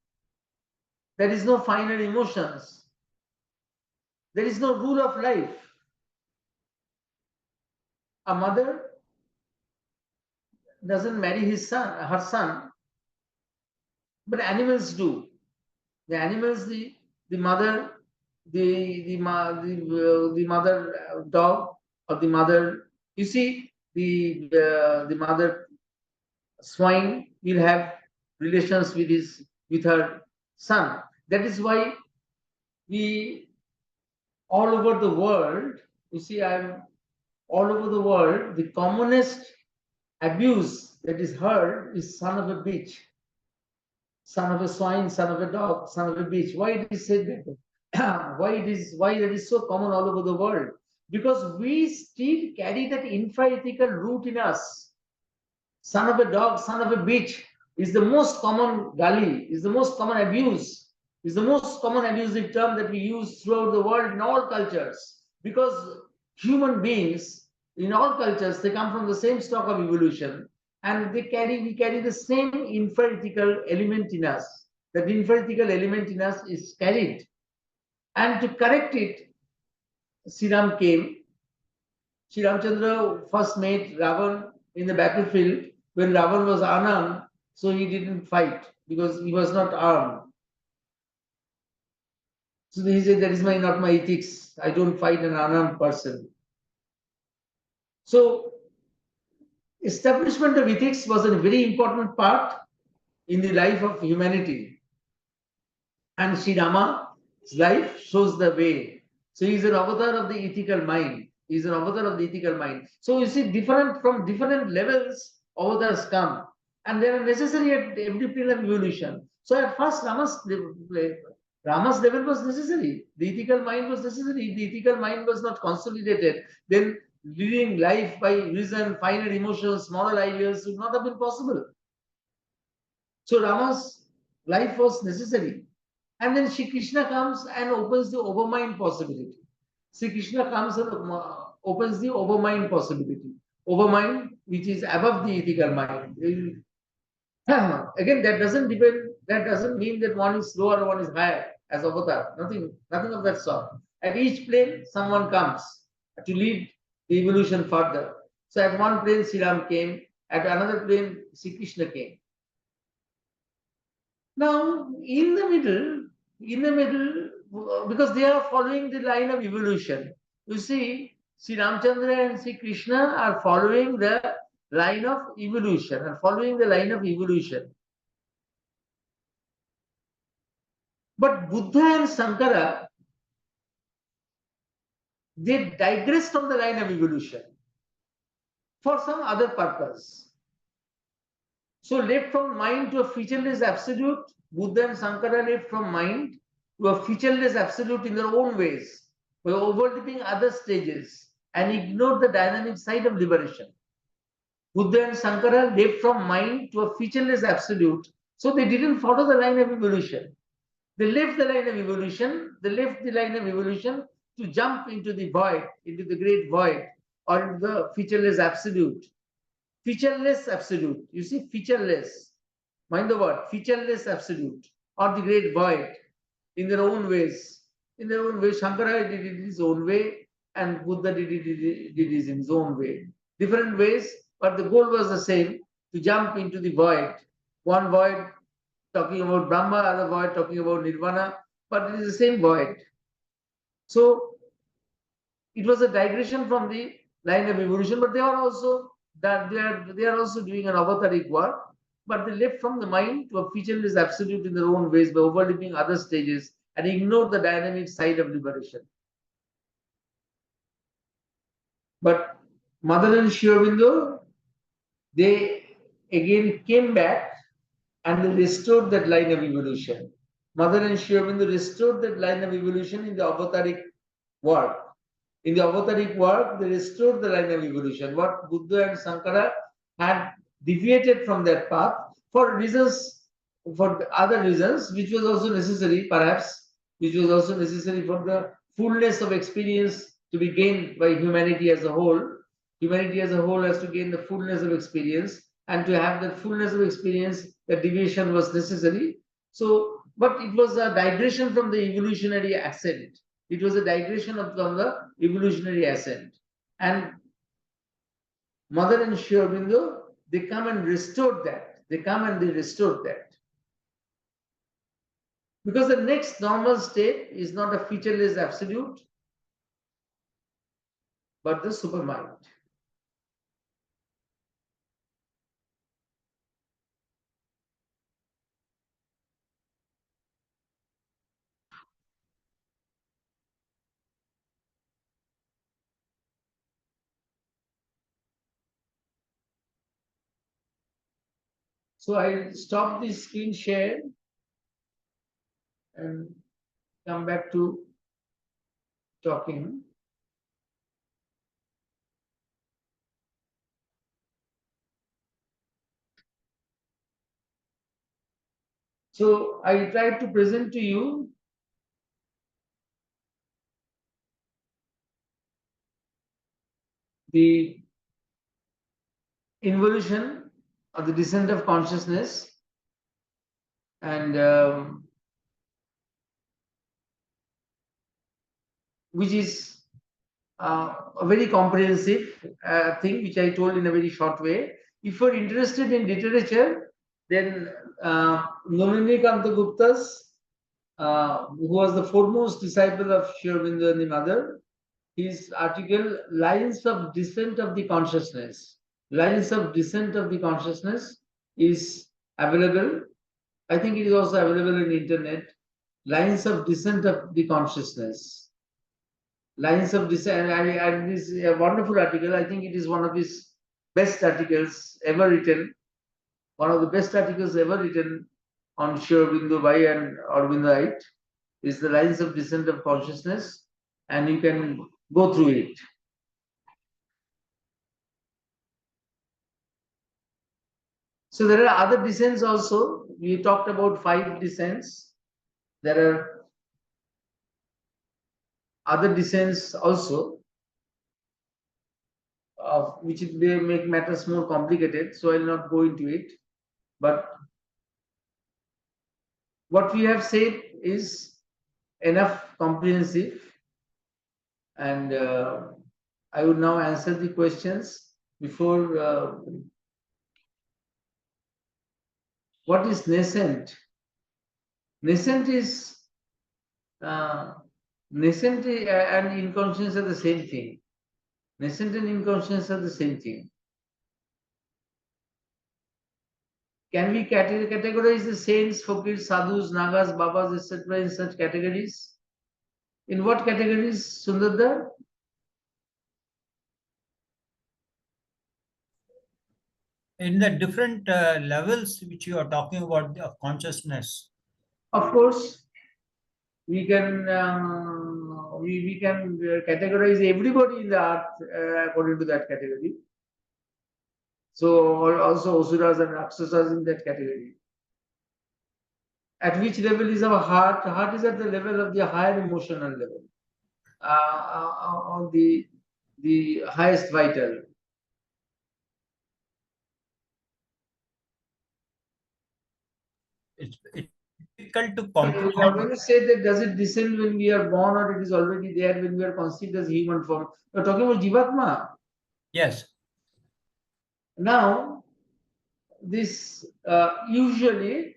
There is no finer emotions. There is no rule of life. A mother doesn't marry her son, but animals do. The animals, the mother, the mother dog or the mother. You see, the mother swine will have relations with her son. That is why we all over the world. You see, I'm all over the world. The commonest abuse that is heard is son of a bitch, son of a swine, son of a dog, son of a bitch. Why it is said that? Why that is so common all over the world? Because we still carry that infra-ethical root in us. Son of a dog, son of a bitch is the most common gully, is the most common abuse, is the most common abusive term that we use throughout the world in all cultures. Because human beings in all cultures, they come from the same stock of evolution, and we carry the same infra-ethical element in us. That infra-ethical element in us is carried. And to correct it, Sri Ram came. Sri Ramchandra first met Ravan in the battlefield when Ravan was unarmed, so he didn't fight because he was not armed. So he said, that is not my ethics. I don't fight an unarmed person. So establishment of ethics was a very important part in the life of humanity. And Sri Rama's life shows the way. So he is an avatar of the ethical mind. He is an avatar of the ethical mind. So you see, from different levels, avatars come. And they are necessary at every plane of evolution. So at first, Rama's level was necessary. The ethical mind was necessary. If the ethical mind was not consolidated, then living life by reason, finer emotions, moral ideals would not have been possible. So Rama's life was necessary. And then Shri Krishna comes and opens the overmind possibility. Shri Krishna comes and opens the overmind possibility. Overmind, which is above the ethical mind. Again, that doesn't mean that one is lower or one is higher as avatar. Nothing of that sort. At each plane, someone comes to lead the evolution further. So at one plane, Sri Ram came. At another plane, Shri Krishna came. Now, in the middle, because they are following the line of evolution. You see, Sri Ramchandra and Sri Krishna are following the line of evolution, But Buddha and Shankara, they digressed from the line of evolution for some other purpose. So left from mind to a featureless absolute, Buddha and Shankara left from mind to a featureless absolute in their own ways, by overleaping other stages and ignored the dynamic side of liberation. Buddha and Shankara left from mind to a featureless absolute, so they didn't follow the line of evolution. They left the line of evolution, to jump into the void, into the great void, or the featureless absolute. Featureless absolute. You see, featureless. Mind the word, featureless absolute, or the great void, in their own ways. In their own way, Shankara did it his own way, and Buddha did it in his own way. Different ways, but the goal was the same, to jump into the void. One void talking about Brahma, other void talking about Nirvana, but it is the same void. So it was a digression from the line of evolution, but they are also doing an avataric work, but they left from the mind to a featureless absolute in their own ways by overleaping other stages and ignored the dynamic side of liberation. But Mother and Sri Aurobindo, they again came back and they restored that line of evolution. Mother and Sri Aurobindo restored that line of evolution in the avataric work. In the avataric work, they restored the line of evolution. What Buddha and Sankara had deviated from that path for reasons, for other reasons, which was also necessary, perhaps, which was also necessary for the fullness of experience to be gained by humanity as a whole. Humanity as a whole has to gain the fullness of experience, and to have that fullness of experience, the deviation was necessary. So, but it was a digression from the evolutionary ascent. It was a digression from the evolutionary ascent. And Mother and Sri Aurobindo, they come and restored that. They come and they restored that. Because the next normal state is not a featureless absolute, but the supermind. So I'll stop the screen share and come back to talking. So I tried to present to you the involution of the descent of consciousness, and which is a very comprehensive thing, which I told in a very short way. If you're interested in literature, then Nolinikanta Gupta's, who was the foremost disciple of Sri Aurobindo and the mother, his article, Lines of Descent of the Consciousness. Lines of Descent of the Consciousness is available. I think it is also available on the internet. Lines of Descent of the Consciousness. Lines of Descent, and this is a wonderful article. I think it is one of his best articles ever written. One of the best articles ever written on Sri Aurobindo by an Aurobindoite is the Lines of Descent of Consciousness, and you can go through it. So there are other descents also. We talked about 5 descents. There are other descents also, which may make matters more complicated. So I'll not go into it. But what we have said is enough comprehensive, and I would now answer the questions. Before, what is nascent? Nascent is nascent and inconscience are the same thing. Nascent and inconscience are the same thing. Can we categorize the saints, fakirs, sadhus, nagas, babas, etc. in such categories? In what categories, Sundarda? In the different levels which you are talking about of consciousness. Of course, we can we can categorize everybody in the earth according to that category. So also Asuras and Rakshasas in that category. At which level is our heart? Heart is at the level of the higher emotional level, on the highest vital. It difficult to When comprehend. you say that, does it descend when we are born, or it is already there when we are conceived as human form? You're talking about Jivatma. Yes. Now, this usually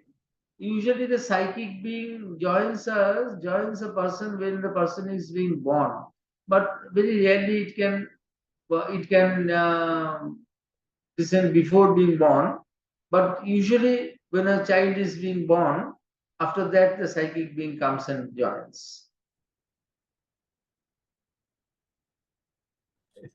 the psychic being joins a person when the person is being born, but very rarely it can descend before being born. But usually, when a child is being born, after that the psychic being comes and joins.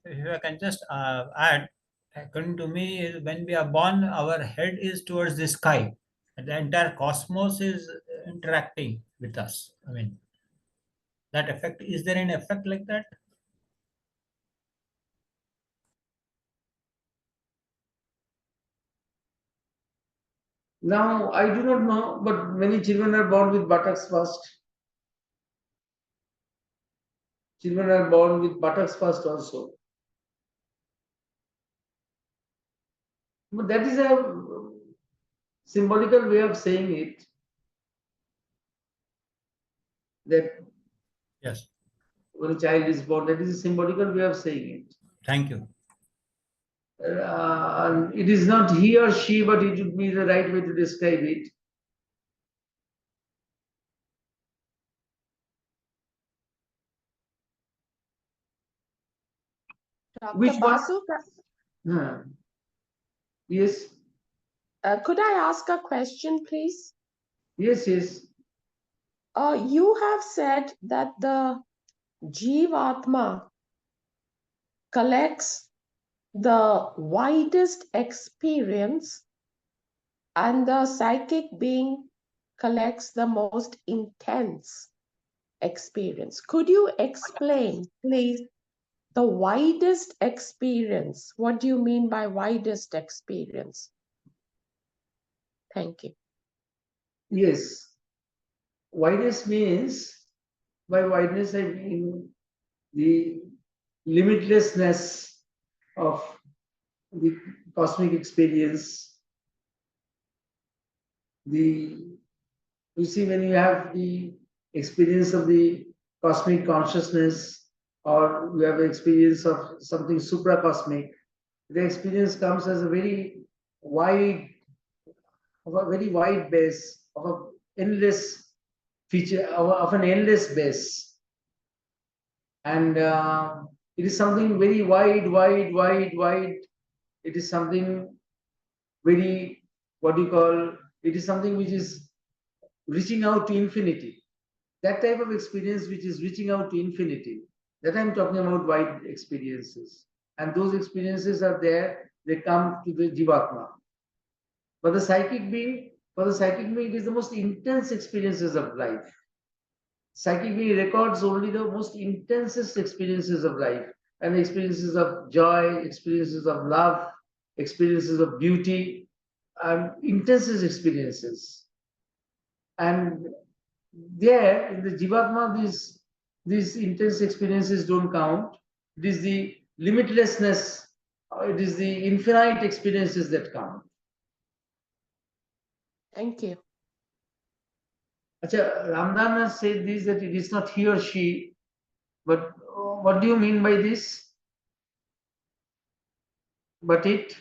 If I can just add, according to me, when we are born, our head is towards the sky, and the entire cosmos is interacting with us. I mean, that effect, is there an effect like that? Now, I do not know, but many children are born with buttocks first. Children are born with buttocks first also. But that is a symbolical way of saying it. That Yes. when a child is born, that is a symbolical way of saying it. Thank you. It is not he or she, but it would be the right way to describe it. Dr. Which one? Basu, Yes, could I ask a question, please? yes, yes. You have said that the Jivatma collects the widest experience and the psychic being collects the most intense experience. Could you explain, please, the widest experience? What do you mean by widest experience? Thank you. Yes. Wideness means, by wideness I mean the limitlessness of the cosmic experience. You see, when you have the experience of the cosmic consciousness, or you have experience of something supracosmic, the experience comes as a very wide base, of an endless feature, of an endless base. And it is something very wide. It is something very, what do you call, it is something which is reaching out to infinity. That type of experience which is reaching out to infinity, that I'm talking about wide experiences. And those experiences are there, they come to the Jivatma. But the psychic being, for the psychic being, it is the most intense experiences of life. Psychic being records only the most intensest experiences of life, and experiences of joy, experiences of love, experiences of beauty, and intensest experiences. And there in the Jivatma, these intense experiences don't count. It is the limitlessness, it is the infinite experiences that count. Thank you. Acha, Ramdan has said this, that it is not he or she, but what do you mean by this? But it?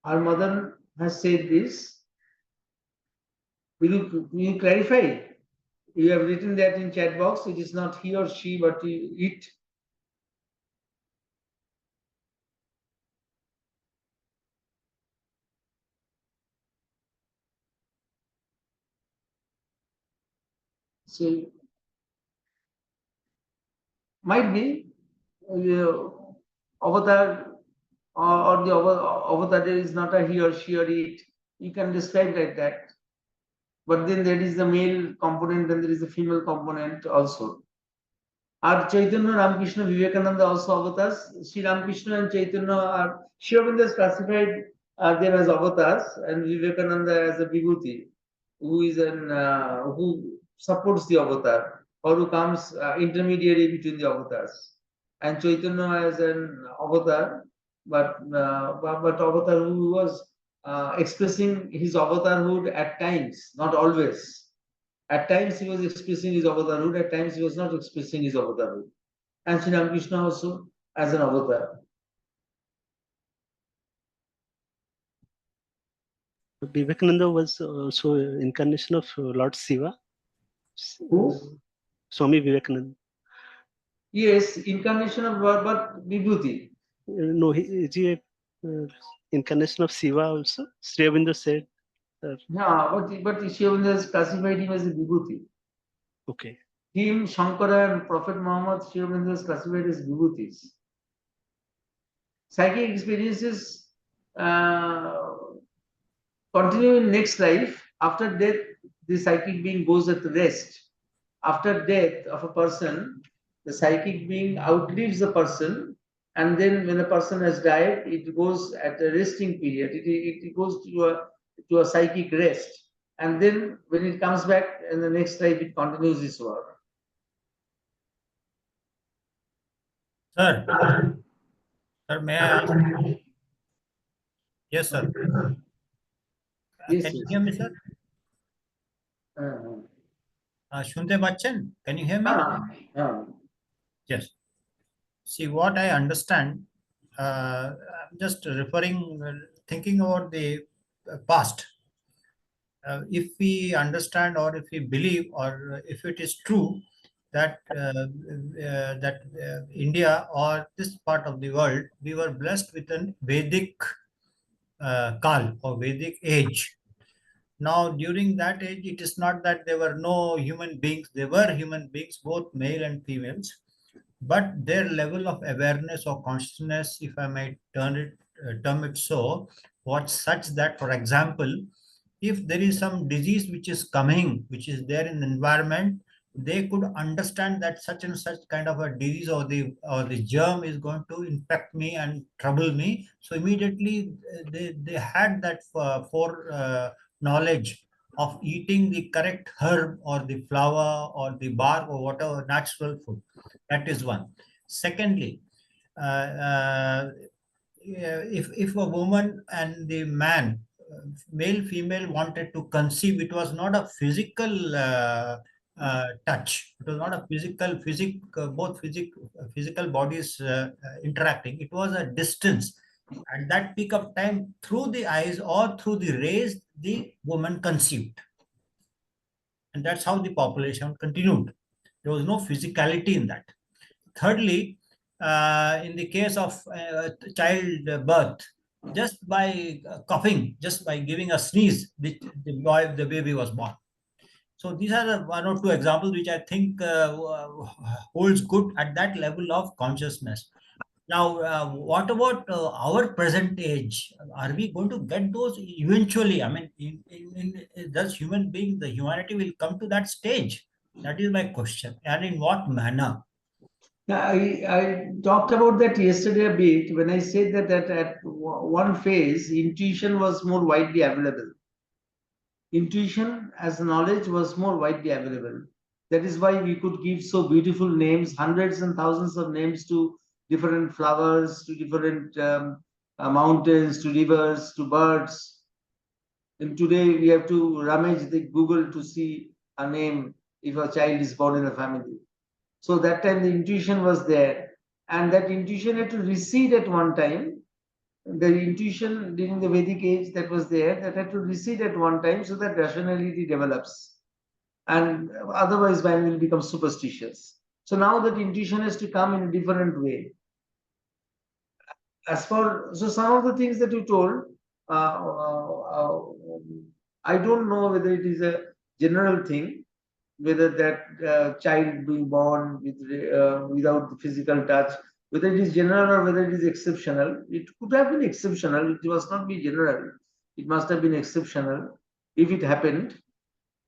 Our mother has said this. Will you clarify? You have written that in chat box. It is not he or she, but it. So might be avatar, or the avatar is not a he or she or it. You can describe like that. But then there is the male component and there is the female component also. Are Chaitanya, Ramakrishna, Vivekananda also avatars? Sri Ramakrishna and Chaitanya are, Sri Aurobindo has classified them as avatars, and Vivekananda as a Vibhuti, who is who supports the avatar, or who comes intermediary between the avatars. And Chaitanya as an avatar, but Avatarhood was expressing his avatarhood at times, not always. At times he was expressing his avatarhood, at times he was not expressing his avatarhood. And Sri Ramakrishna also as an avatar. Vivekananda was also incarnation of Lord Shiva. Who? Swami Vivekananda. Yes, incarnation of God, but Vibhuti. No, is he a incarnation of Shiva also? Sri Aurobindo said. No, but Sri Aurobindo has classified him as a Vibhuti. Okay. Him, Shankara, and Prophet Muhammad, Sri Aurobindo has classified as Vibhutis. Psychic experiences continue in next life. After death, the psychic being goes at rest. After death of a person, the psychic being outlives the person, and then when the person has died, it goes at a resting period. It goes to a psychic rest, and then when it comes back in the next life, it continues its work. Sir, may I ask? Yes, sir. Yes, Can you yes. hear me, sir? Shunte Bachchan, can you hear me? Yes. See, what I understand, I'm just thinking about the past. If we understand, or if we believe, or if it is true that India or this part of the world, we were blessed with an Vedic Kal or Vedic age. Now, during that age, it is not that there were no human beings. There were human beings, both male and females, but their level of awareness or consciousness, if I might term it so, was such that, for example, if there is some disease which is coming, which is there in the environment, they could understand that such and such kind of a disease or the germ is going to infect me and trouble me. So immediately they had that knowledge of eating the correct herb or the flower or the bark or whatever natural food. That is one. Secondly, if a woman and the man, male female, wanted to conceive, it was not a physical touch. It was not a physical bodies interacting. It was a distance. At that peak of time, through the eyes or through the rays, the woman conceived, and that's how the population continued. There was no physicality in that. Thirdly, in the case of childbirth, just by coughing, just by giving a sneeze, the baby was born. So these are the one or two examples which I think holds good at that level of consciousness. Now, what about our present age? Are we going to get those eventually? I mean, does the humanity will come to that stage? That is my question. And in what manner? I talked about that yesterday a bit when I said that at one phase, intuition was more widely available. Intuition as knowledge was more widely available. That is why we could give so beautiful names, hundreds and thousands of names to different flowers, to different mountains, to rivers, to birds. And today we have to rummage the Google to see a name if a child is born in a family. So that time the intuition was there, and that intuition had to recede at one time. The intuition during the Vedic age that was there, that had to recede at one time so that rationality develops. And otherwise man will become superstitious. So now that intuition has to come in a different way. So some of the things that you told, I don't know whether it is a general thing, whether that child being born without the physical touch, whether it is general or whether it is exceptional. It could have been exceptional. It must not be general. It must have been exceptional if it happened.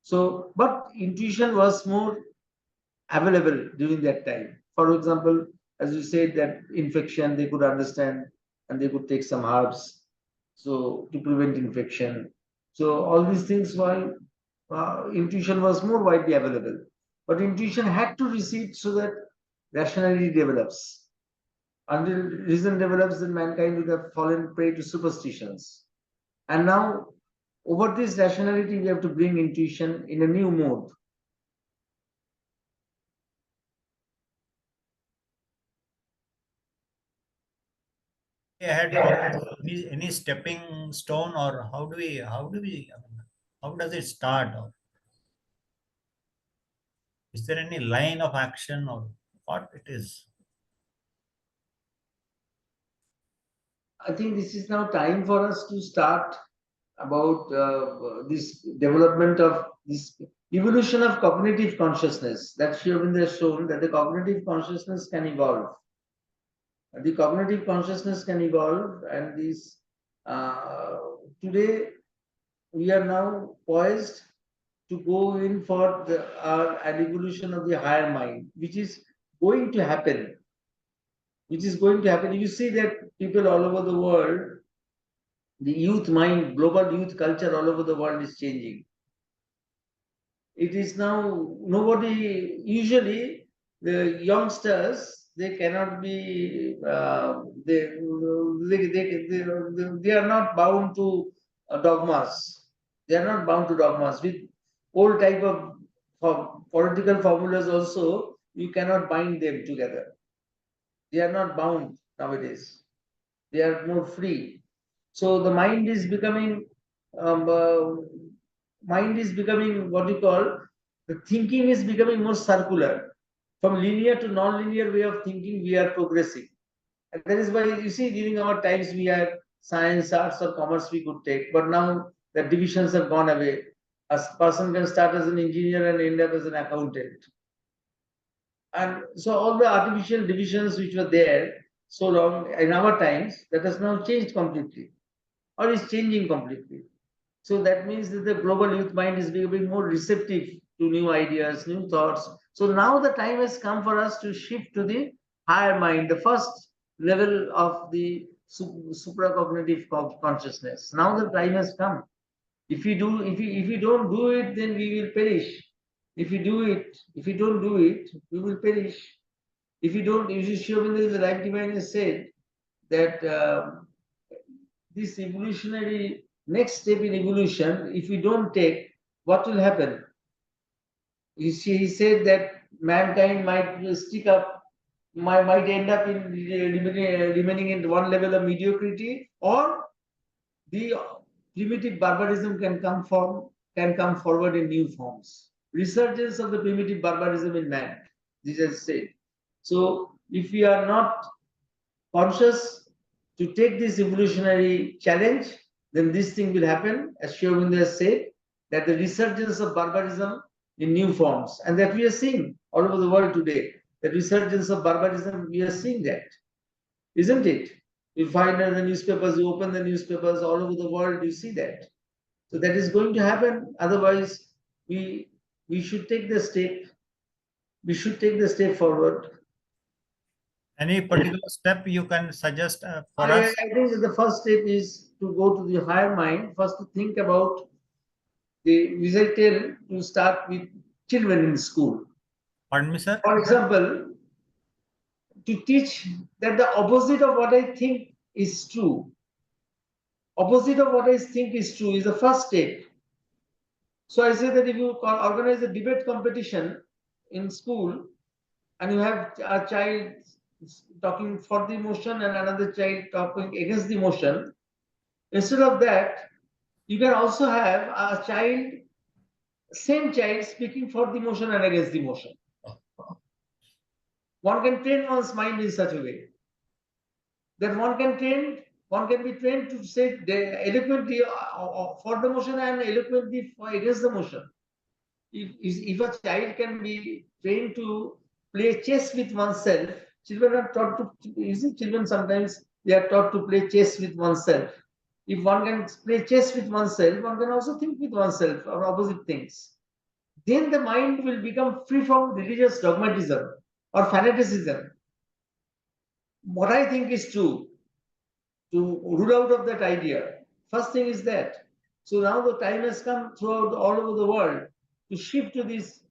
So, but intuition was more available during that time. For example, as you said, that infection they could understand and they could take some herbs so to prevent infection. So all these things, while intuition was more widely available, but intuition had to recede so that rationality develops. Until reason develops, then mankind would have fallen prey to superstitions. And now, over this rationality, we have to bring intuition in a new mode. Ahead, any stepping stone, or how does it start? Or is there any line of action, or what it is? I think this is now time for us to start about this development of this evolution of cognitive consciousness. That Aurobindo has shown that the cognitive consciousness can evolve. The cognitive consciousness can evolve, and this today we are now poised to go in for an evolution of the higher mind, which is going to happen. Which is going to happen. You see that people all over the world, the youth mind, global youth culture all over the world is changing. It is now nobody, usually the youngsters, they cannot be, they are not bound to dogmas. They are not bound to dogmas. With old type of political formulas also, you cannot bind them together. They are not bound nowadays. They are more free. So the mind is becoming what you call, the thinking is becoming more circular. From linear to non-linear way of thinking, we are progressing. And that is why you see during our times we had science, arts, or commerce we could take. But now the divisions have gone away. A person can start as an engineer and end up as an accountant. And so all the artificial divisions which were there so long in our times, that has now changed completely, or is changing completely. So that means that the global youth mind is becoming more receptive to new ideas, new thoughts. So now the time has come for us to shift to the higher mind, the first level of the supracognitive consciousness. Now the time has come. If you don't do it, then we will perish. If you don't do it, we will perish. If you don't, Aurobindo, the Life Divine has said that this evolutionary next step in evolution, if we don't take, what will happen? You see, he said that mankind might stick up, might end up in remaining in one level of mediocrity, or the primitive barbarism can come forward in new forms. Resurgence of the primitive barbarism in man, this is said. So if we are not conscious to take this evolutionary challenge, then this thing will happen, as Aurobindo has said, that the resurgence of barbarism in new forms, and that we are seeing all over the world today. The resurgence of barbarism, we are seeing that, isn't it? You find in the newspapers, you open the newspapers all over the world, you see that. So that is going to happen. Otherwise, we should take the step. We should take the step forward. Any particular step you can suggest for I us? think that the first step is to go to the higher mind. First, to think about the result to start with children in school. Pardon me, sir? For example, to teach that the opposite of what I think is true. Opposite of what I think is true is the first step. So I say that if you organize a debate competition in school and you have a child talking for the motion and another child talking against the motion, instead of that, you can also have a child, same child speaking for the motion and against the motion. One can train one's mind in such a way that one can be trained to say eloquently for the motion and eloquently against the motion. If a child can be trained to play chess with oneself, children are taught to, you see, children sometimes they are taught to play chess with oneself. If one can play chess with oneself, one can also think with oneself or opposite things. Then the mind will become free from religious dogmatism or fanaticism. What I think is true, to rule out of that idea. First thing is that. So now the time has come throughout all over the world to shift to this,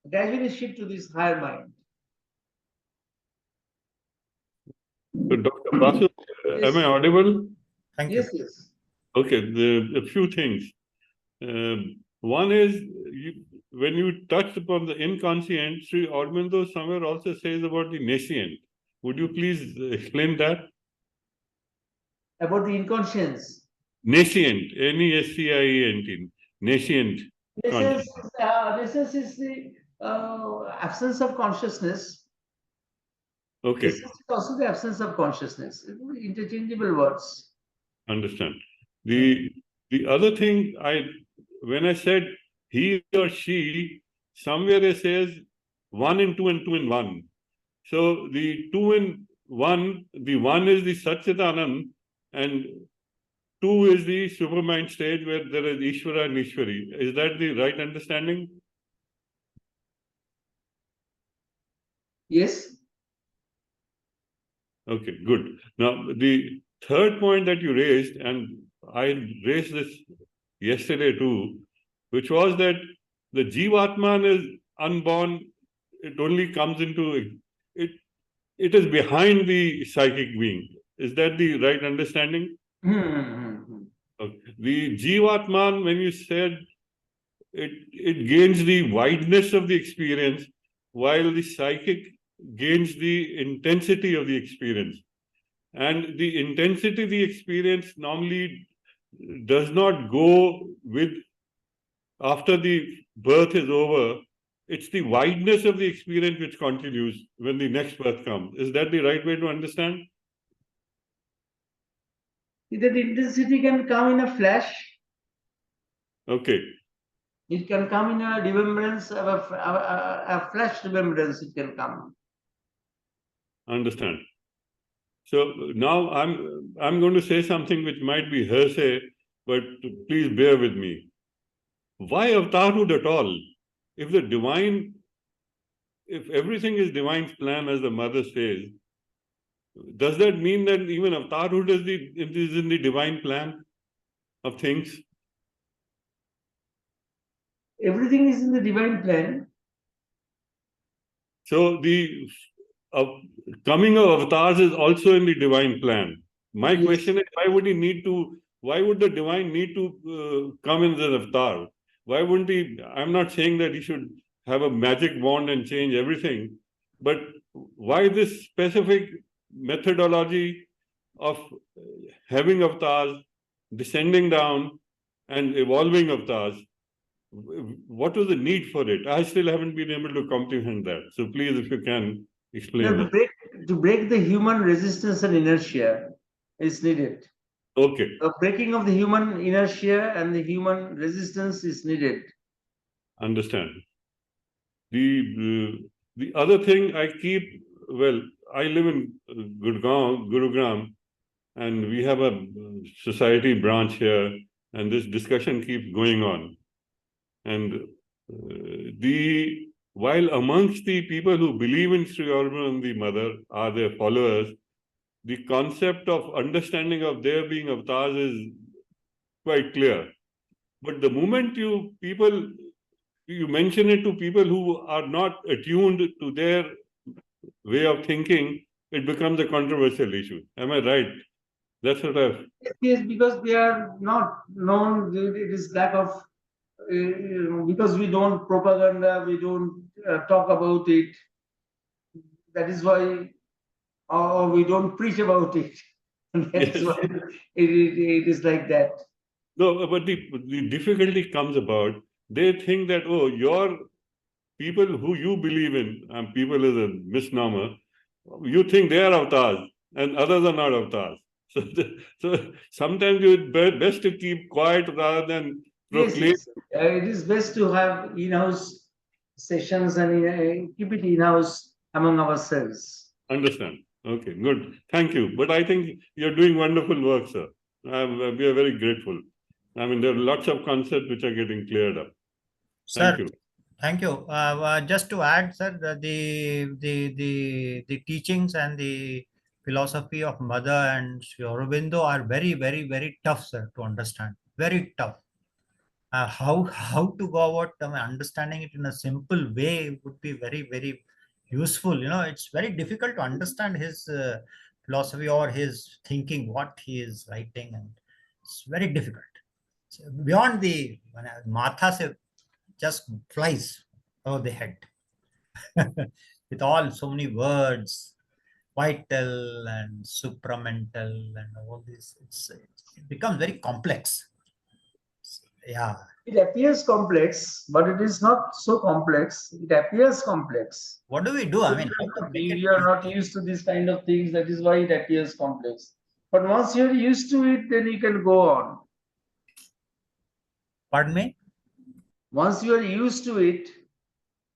gradually shift to this higher mind. Dr. Basu, am I audible? Thank you. Yes, yes. Okay, a few things. One is, when you touched upon the inconscient, Sri Aurobindo somewhere also says about the nascent. Would you please explain that? About the inconscience. Nascent, N-E-S-C-I-E-N-T, nascent. Nescience is the absence of consciousness. Okay, Nescience is also the absence of consciousness. Interchangeable words. understand. The other thing, when I said he or she, somewhere it says 1 in 2 and 2 in 1. So the 2 in 1, the 1 is the Satchitanand and 2 is the supermind stage where there is Ishvara and Ishwari. Is that the right understanding? Yes. Okay, good. Now, the third point that you raised, and I raised this yesterday too, which was that the Jivatman is unborn, it only comes into it. It is behind the psychic being. Is that the right understanding? Okay. The Jivatman, when you said it gains the wideness of the experience, while the psychic gains the intensity of the experience. And the intensity of the experience normally does not go with, after the birth is over, it's the wideness of the experience which continues when the next birth comes. Is that the right way to understand? That intensity can come in a flash. Okay. It can come in a remembrance of a flash remembrance. It can come. Understand. So now I'm going to say something which might be hearsay, but please bear with me. Why avatarhood at all? If everything is divine's plan, as the mother says, does that mean that even avatarhood is in the divine plan of things? Everything is in the divine plan. So the coming of avatars is also in the divine plan. My Yes. question is, why would the divine need to come in as an avatar? Why wouldn't he? I'm not saying that he should have a magic wand and change everything, but why this specific methodology of having avatars, descending down and evolving avatars? What was the need for it? I still haven't been able to comprehend that. So please, if you can explain No, that. to break the human resistance and inertia is needed. Okay. The breaking of the human inertia and the human resistance is needed. Understand. The other thing I live in Gurugram, and we have a society branch here, and this discussion keeps going on. And while amongst the people who believe in Sri Aurobindo and the Mother are their followers, the concept of understanding of their being avatars is quite clear. But the moment you mention it to people who are not attuned to their way of thinking, it becomes a controversial issue. Am I right? That's what I've... Yes, because they are not known. It is lack of, because we don't propaganda, we don't talk about it. That is why, or we don't preach about it. That is Yes. why it is like that. No, but the difficulty comes about, they think that, oh, your people who you believe in, and people is a misnomer, you think they are avatars and others are not avatars. So sometimes it's best to keep quiet rather than proclaim. Yes. It is best to have in-house sessions and keep it in-house among ourselves. Understand. Okay, good. Thank you. But I think you're doing wonderful work, sir. We are very grateful. I mean, there are lots of concepts which are getting cleared up. Thank you. Thank you. Just to add, sir, the teachings and the philosophy of Mother and Sri Aurobindo are very, very, very tough, sir, to understand. Very tough. How to go about understanding it in a simple way would be very, very useful. You know, it's very difficult to understand his philosophy or his thinking, what he is writing, and it's very difficult. So beyond the Matha se just flies over the head with all so many words, vital and supramental and all this. It becomes very complex. Yeah. It appears complex, but it is not so complex. It appears complex. What do we do? I mean, how to make it You are not used to these kind of things. That is why it appears complex. But once you are used to it, then you can go on. Pardon me? Once you are used to it,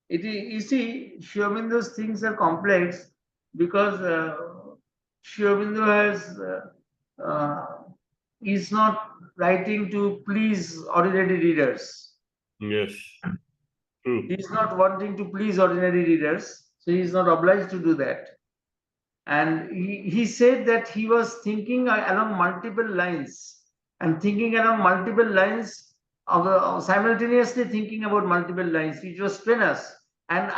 you see, Sri Aurobindo's things are complex because Sri Aurobindo is not writing to please ordinary readers. Yes, true. He is not wanting to please ordinary readers, so he is not obliged to do that. And he said that he was thinking along multiple lines, and thinking along multiple lines, simultaneously thinking about multiple lines, which was strenuous. And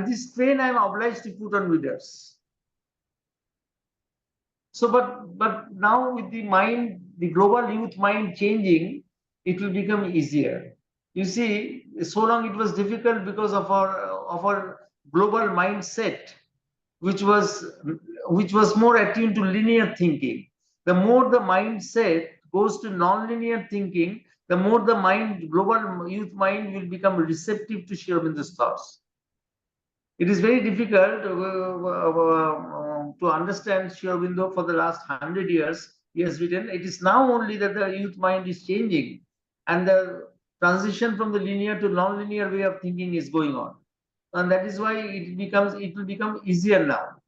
this strain I am obliged to put on readers. So, but now with the mind, the global youth mind changing, it will become easier. You see, so long it was difficult because of our global mindset, which was more attuned to linear thinking. The more the mindset goes to non-linear thinking, the more the global youth mind will become receptive to Sri Aurobindo's thoughts. It is very difficult to understand Sri Aurobindo for the last 100 years. He has written. It is now only that the youth mind is changing, and the transition from the linear to non-linear way of thinking is going on, and that is why it will become easier now.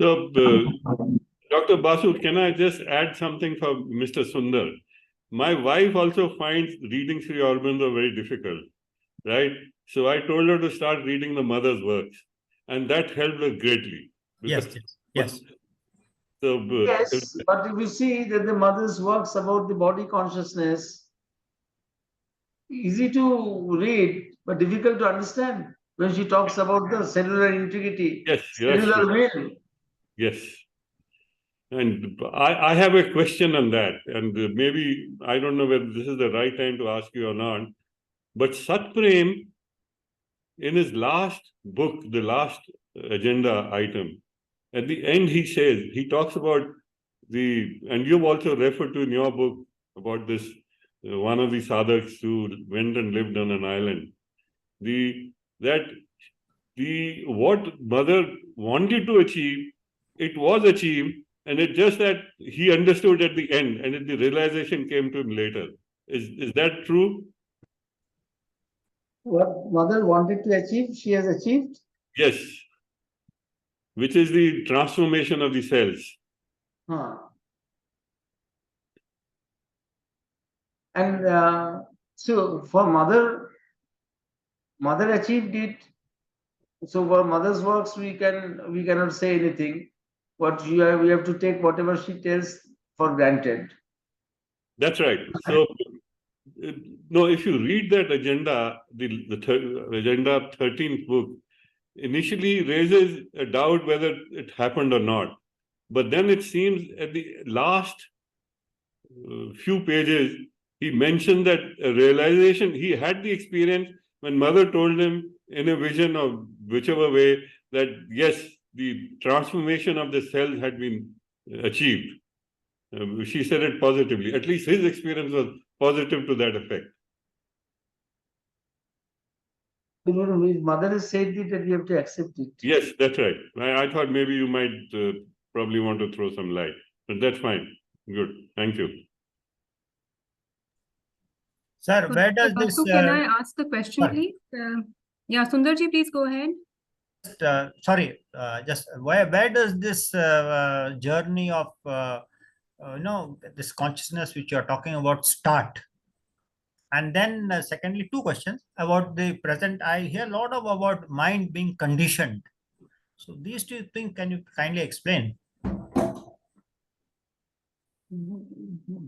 So, Dr. Basu, can I just add something for Mr. Sundar? My wife also finds reading Sri Aurobindo very difficult, right? So I told her to start reading the mother's works, and that helped her greatly. Yes. So, yes, but if you see that the mother's works about the body consciousness, easy to read, but difficult to understand when she talks about the cellular integrity, cellular will. Yes. And I have a question on that, and maybe I don't know whether this is the right time to ask you or not, but Sat Prem, in his last book, the last agenda item, at the end he talks about and you've also referred to in your book about this, one of the sadhaks who went and lived on an island, what mother wanted to achieve, it was achieved, and it's just that he understood at the end, and the realization came to him later. Is that true? What mother wanted to achieve, she has achieved? Yes. Which is the transformation of the cells. And so for mother achieved it. So for mother's works, we cannot say anything. We have to take whatever she tells for granted. That's right. So, no, if you read that agenda, the agenda 13th book, initially raises a doubt whether it happened or not. But then it seems at the last few pages, he mentioned that realization, he had the experience when mother told him in a vision of whichever way that yes, the transformation of the cells had been achieved. She said it positively. At least his experience was positive to that effect. His mother has said it and we have to accept it. Yes, that's right. I thought maybe you might probably want to throw some light, but that's fine. Good. Thank you. Sir, where does this... can I ask the question, please? Yeah, Sundarji, please go ahead. Just where does this journey of, this consciousness which you're talking about start? And then secondly, two questions about the present. I hear a lot about mind being conditioned. So these two things, can you kindly explain?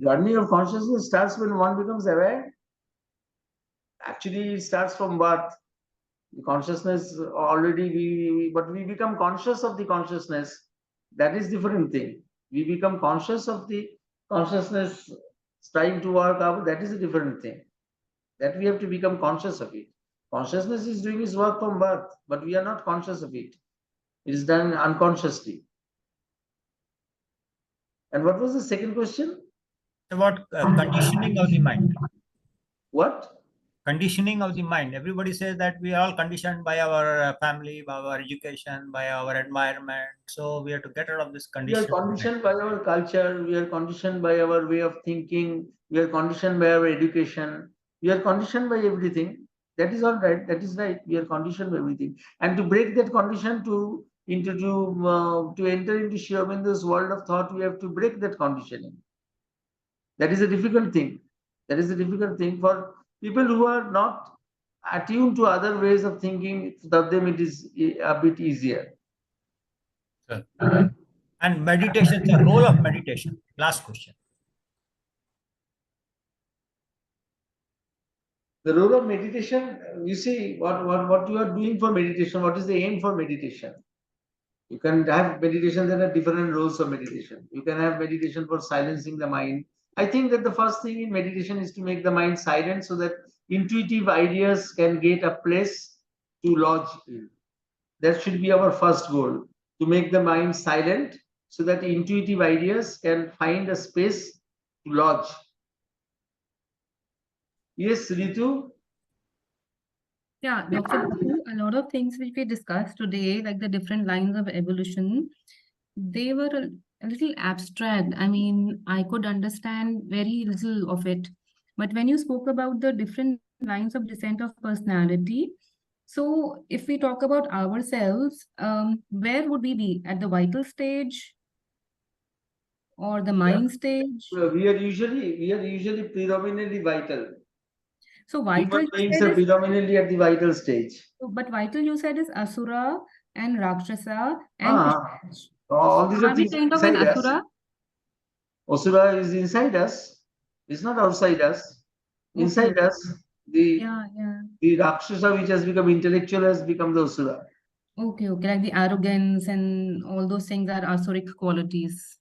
Journey of consciousness starts when one becomes aware. Actually, it starts from birth. The consciousness already but we become conscious of the consciousness. That is different thing. We become conscious of the consciousness trying to work out. That is a different thing. That we have to become conscious of it. Consciousness is doing its work from birth, but we are not conscious of it. It is done unconsciously. And what was the second question? About conditioning of the mind. What? Conditioning of the mind. Everybody says that we are all conditioned by our family, by our education, by our environment. So we have to get out of this We are condition. conditioned by our culture, we are conditioned by our way of thinking, we are conditioned by our education, we are conditioned by everything. That is all right, that is right. We are conditioned by everything. And to break that condition to enter into Sri Aurobindo's world of thought, we have to break that conditioning. That is a difficult thing. That is a difficult thing for people who are not attuned to other ways of thinking. For them, it is a bit easier. And meditation, the role of meditation. Last question. The role of meditation, you see, what you are doing for meditation, what is the aim for meditation? You can have meditation, there are different roles of meditation. You can have meditation for silencing the mind. I think that the first thing in meditation is to make the mind silent so that intuitive ideas can get a place to lodge in. That should be our first goal, to make the mind silent so that intuitive ideas can find a space to lodge. Yes, Ritu? Yeah, Dr. Basu, a lot of things which we discussed today, like the different lines of evolution, they were a little abstract. I mean, I could understand very little of it. But when you spoke about the different lines of descent of personality, so if we talk about ourselves, where would we be? At the vital stage or the mind stage? We are usually predominantly vital. So vital, Human you beings said are is, predominantly at the vital stage. but vital you said is Asura and Rakshasa and All these are are we things kind of an inside us. Asura? Asura is inside us. It's not outside us. Inside Okay. us, the Rakshasa which has become intellectual has become the Asura. Okay, like the arrogance and all those things are Asuric qualities.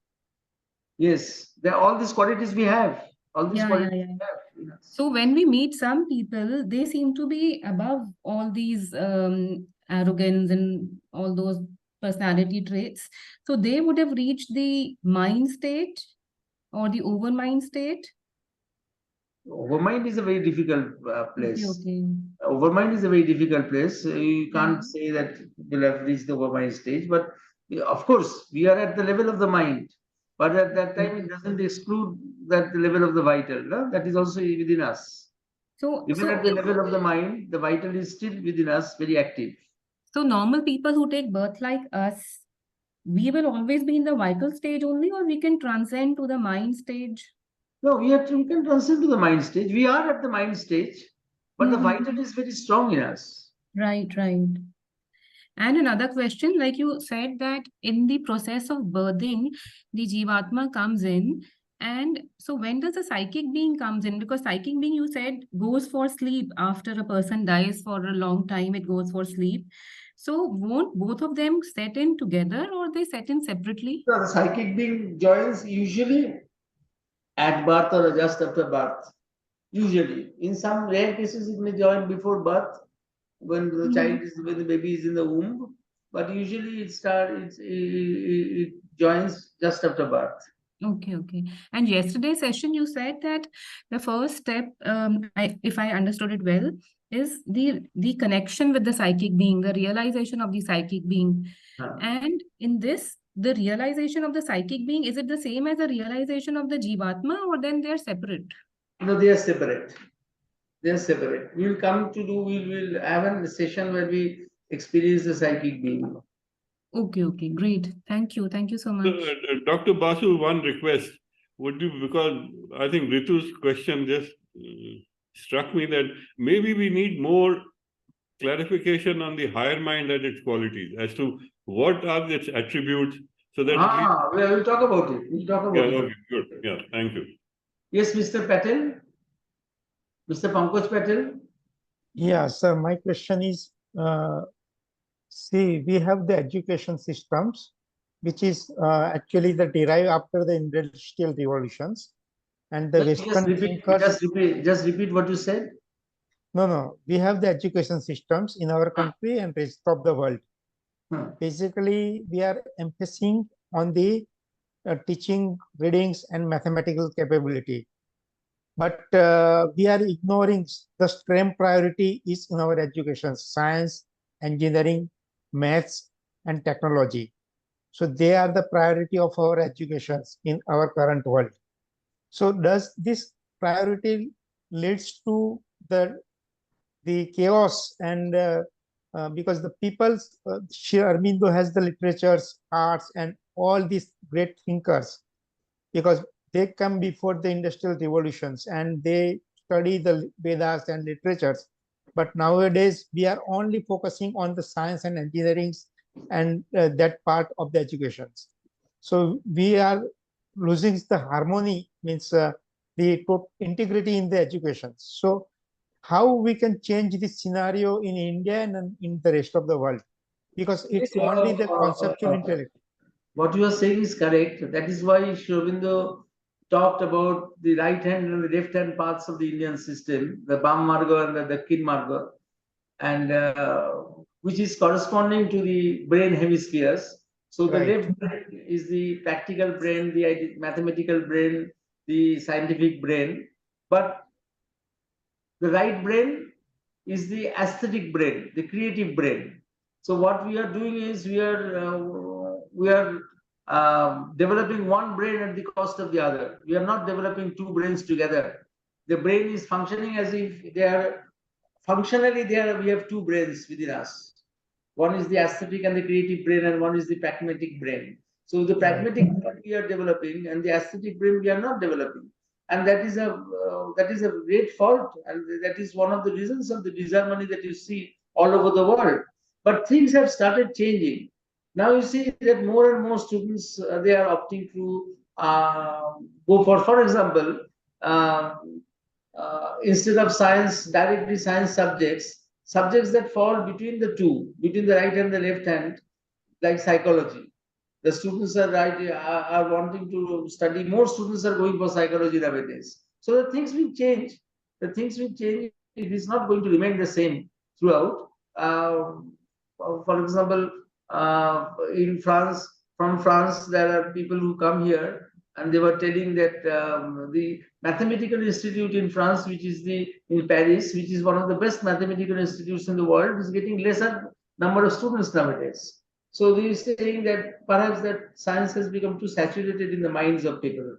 Yes, all these qualities we have. All these qualities we have. So when we meet some people, they seem to be above all these arrogance and all those personality traits. So they would have reached the mind state or the overmind state. Overmind is a very difficult place. Okay. Overmind is a very difficult place. You can't say that we'll have reached the overmind stage, but of course, we are at the level of the mind. But at that time, it doesn't exclude that the level of the vital. No? That is also within us. So even at the level of the mind, the vital is still within us, very active. So normal people who take birth like us, we will always be in the vital stage only, or we can transcend to the mind stage? No, we can transcend to the mind stage. We are at the mind stage, but the vital is very strong in us. Right. And another question, like you said that in the process of birthing, the Jivatma comes in. And so when does the psychic being comes in? Because psychic being, you said, goes for sleep after a person dies for a long time, it goes for sleep. So won't both of them set in together or they set in separately? So the psychic being joins usually at birth or just after birth. Usually. In some rare cases, it may join before birth, when the child is, when the baby is in the womb. But usually it joins just after birth. Okay. And yesterday's session, you said that the first step, if I understood it well, is the connection with the psychic being, the realization of the psychic being. And in this, the realization of the psychic being, is it the same as the realization of the Jivatma, or then they are separate? No, they are separate. They are separate. We will have a session where we experience the psychic being. Okay, great. Thank you so much. Dr. Basu, one request would be, because I think Ritu's question just struck me, that maybe we need more clarification on the higher mind and its qualities as to what are its attributes, so that we'll talk about it. We'll talk about it. Okay, good. Yeah, thank you. Yes, Mr. Patel. Mr. Pankaj Patel. Yeah, sir, my question is See, we have the education systems, which is actually the derived after the industrial revolutions, and the Western thinkers. Just repeat what you said. No. We have the education systems in our country and rest of the world. Basically, we are emphasizing on the teaching, readings, and mathematical capability. But we are ignoring the extreme priority is in our education, science, engineering, maths, and technology. So they are the priority of our educations in our current world. So does this priority leads to the chaos and because the people's Aurobindo has the literatures, arts, and all these great thinkers, because they come before the industrial revolutions and they study the Vedas and literatures. But nowadays we are only focusing on the science and engineering and that part of the education. So we are losing the harmony, means the integrity in the education. So how we can change this scenario in India and in the rest of the world? Because it's only the conceptual intellect. What you are saying is correct. That is why Aurobindo talked about the right hand and the left hand parts of the Indian system, the Bam Marga and the Dakkin Marga, and which is corresponding to the brain hemispheres. So the left brain is the practical brain, the mathematical brain, the scientific brain, but the right brain is the aesthetic brain, the creative brain. So what we are doing is we are developing one brain at the cost of the other. We are not developing two brains together. The brain is functioning as if they are functionally there. We have two brains within us. One is the aesthetic and the creative brain, and one is the pragmatic brain. So the pragmatic brain we are developing, and the aesthetic brain we are not developing, and that is a great fault, and that is one of the reasons of the disharmony that you see all over the world. But things have started changing. Now you see that more and more students they are opting to go for example, instead of science, directly science subjects that fall between the two, between the right and the left hand, like psychology. The students are wanting to study. More students are going for psychology nowadays. So the things will change. It is not going to remain the same throughout. For example, in France, from France, there are people who come here, and they were telling that the mathematical institute in France, which is in Paris, which is one of the best mathematical institutes in the world, is getting lesser number of students nowadays. So they are saying that perhaps that science has become too saturated in the minds of people,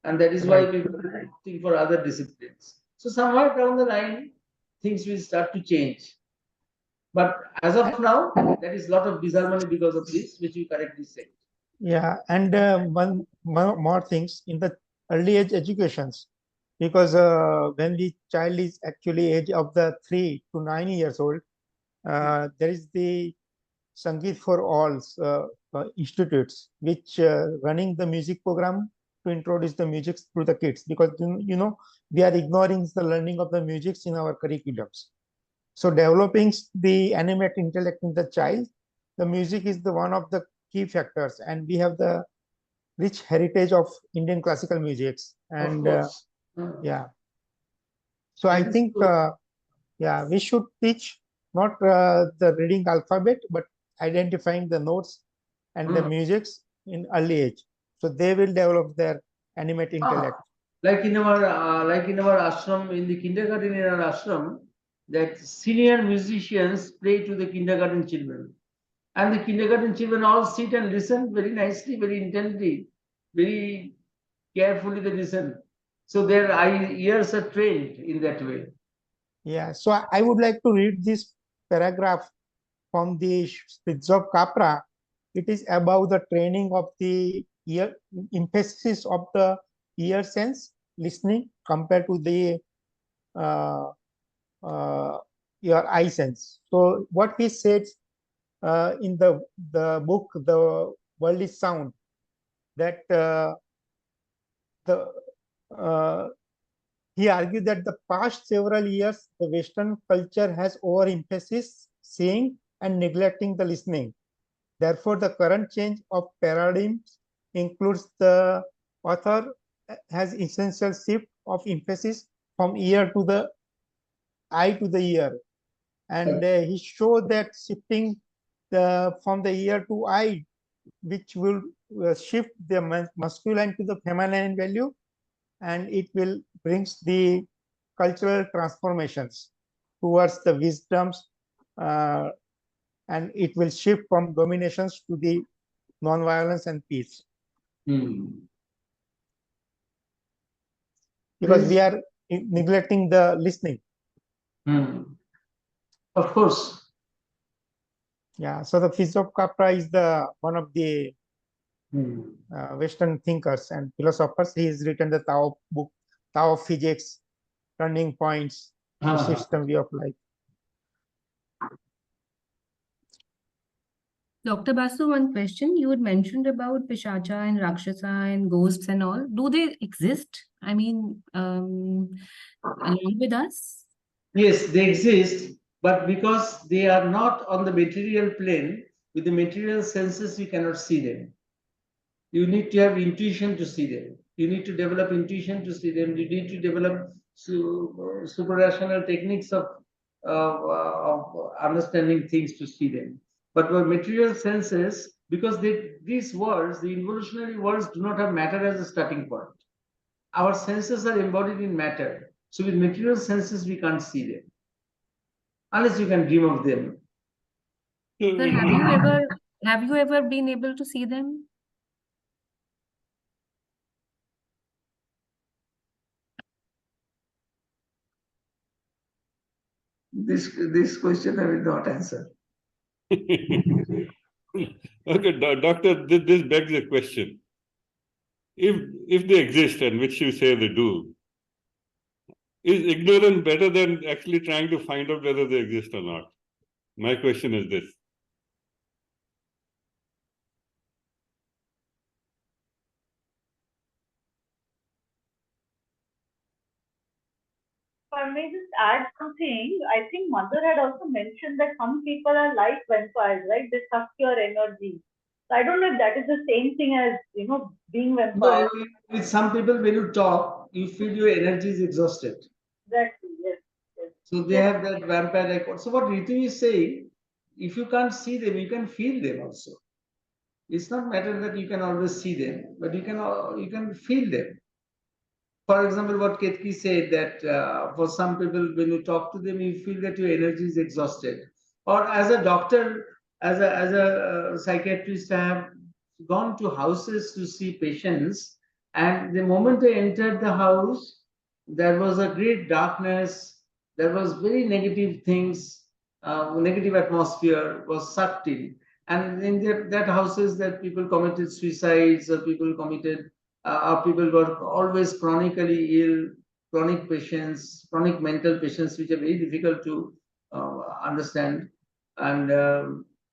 and that is why people are looking for other disciplines. So somewhere down the line, things will start to change. But as of now, there is a lot of disharmony because of this, which you correctly said. Yeah, and one more things in the early age educations, because when the child is actually age of the 3 to 9 years old, there is the Sangeet for All institutes, which running the music program to introduce the music to the kids, because you know we are ignoring the learning of the music in our curriculums. So developing the animate intellect in the child, the music is the one of the key factors, and we have the rich heritage of Indian classical musics, and yeah. So I think yeah, we should teach not the reading alphabet, but identifying the notes and the musics in early age, so they will develop their animate intellect. Like in our ashram, in the kindergarten in our ashram, that senior musicians play to the kindergarten children, and the kindergarten children all sit and listen very nicely, very intently, very carefully they listen. So their ears are trained in that way. Yeah, so I would like to read this paragraph from the Spitz of Capra. It is about the training of the ear, emphasis of the ear sense, listening, compared to the your eye sense. So what he said in the book, The World is Sound, that he argued that the past several years, the Western culture has overemphasis seeing and neglecting the listening. Therefore, the current change of paradigms includes the author has essential shift of emphasis from ear to the eye to the ear. And he showed that shifting from the ear to eye, which will shift the masculine to the feminine value, and it will brings the cultural transformations towards the wisdoms, and it will shift from dominations to the non-violence and peace. Because we are neglecting the listening. Of course. Yeah, so the Physiognomy Capra is the one of the Western thinkers and philosophers. He has written the Tao book, Tao of Physics, Turning Points, the System View of Life. Dr. Basu, one question. You had mentioned about Pishacha and Rakshasa and ghosts and all. Do they exist? I mean, along with us? Yes, they exist, but because they are not on the material plane, with the material senses, you cannot see them. You need to have intuition to see them. You need to develop intuition to see them. You need to develop super-rational techniques of understanding things to see them. But with material senses, because these worlds, the involutionary worlds, do not have matter as a starting point. Our senses are embodied in matter. So with material senses, we can't see them. Unless you can dream of them. Sir, have you ever been able to see them? This question I will not answer. Okay, doctor, this begs a question. If they exist, and which you say they do, is ignorance better than actually trying to find out whether they exist or not? My question is this. If I may just add something, I think Mother had also mentioned that some people are like vampires, right? They suck your energy. So I don't know if that is the same thing as, being vampires. No, with some people, when you talk, you feel your energy is exhausted. Exactly, yes. So they have that vampire-like. So what Ritu is saying, if you can't see them, you can feel them also. It's not matter that you can always see them, but you can feel them. For example, what Ketki said, that for some people, when you talk to them, you feel that your energy is exhausted. Or as a doctor, as a psychiatrist, I have gone to houses to see patients, and the moment I entered the house, there was a great darkness. There was very negative things, negative atmosphere was sucked in. And in that houses, that people committed suicides, or people committed people were always chronically ill, chronic patients, chronic mental patients, which are very difficult to understand. And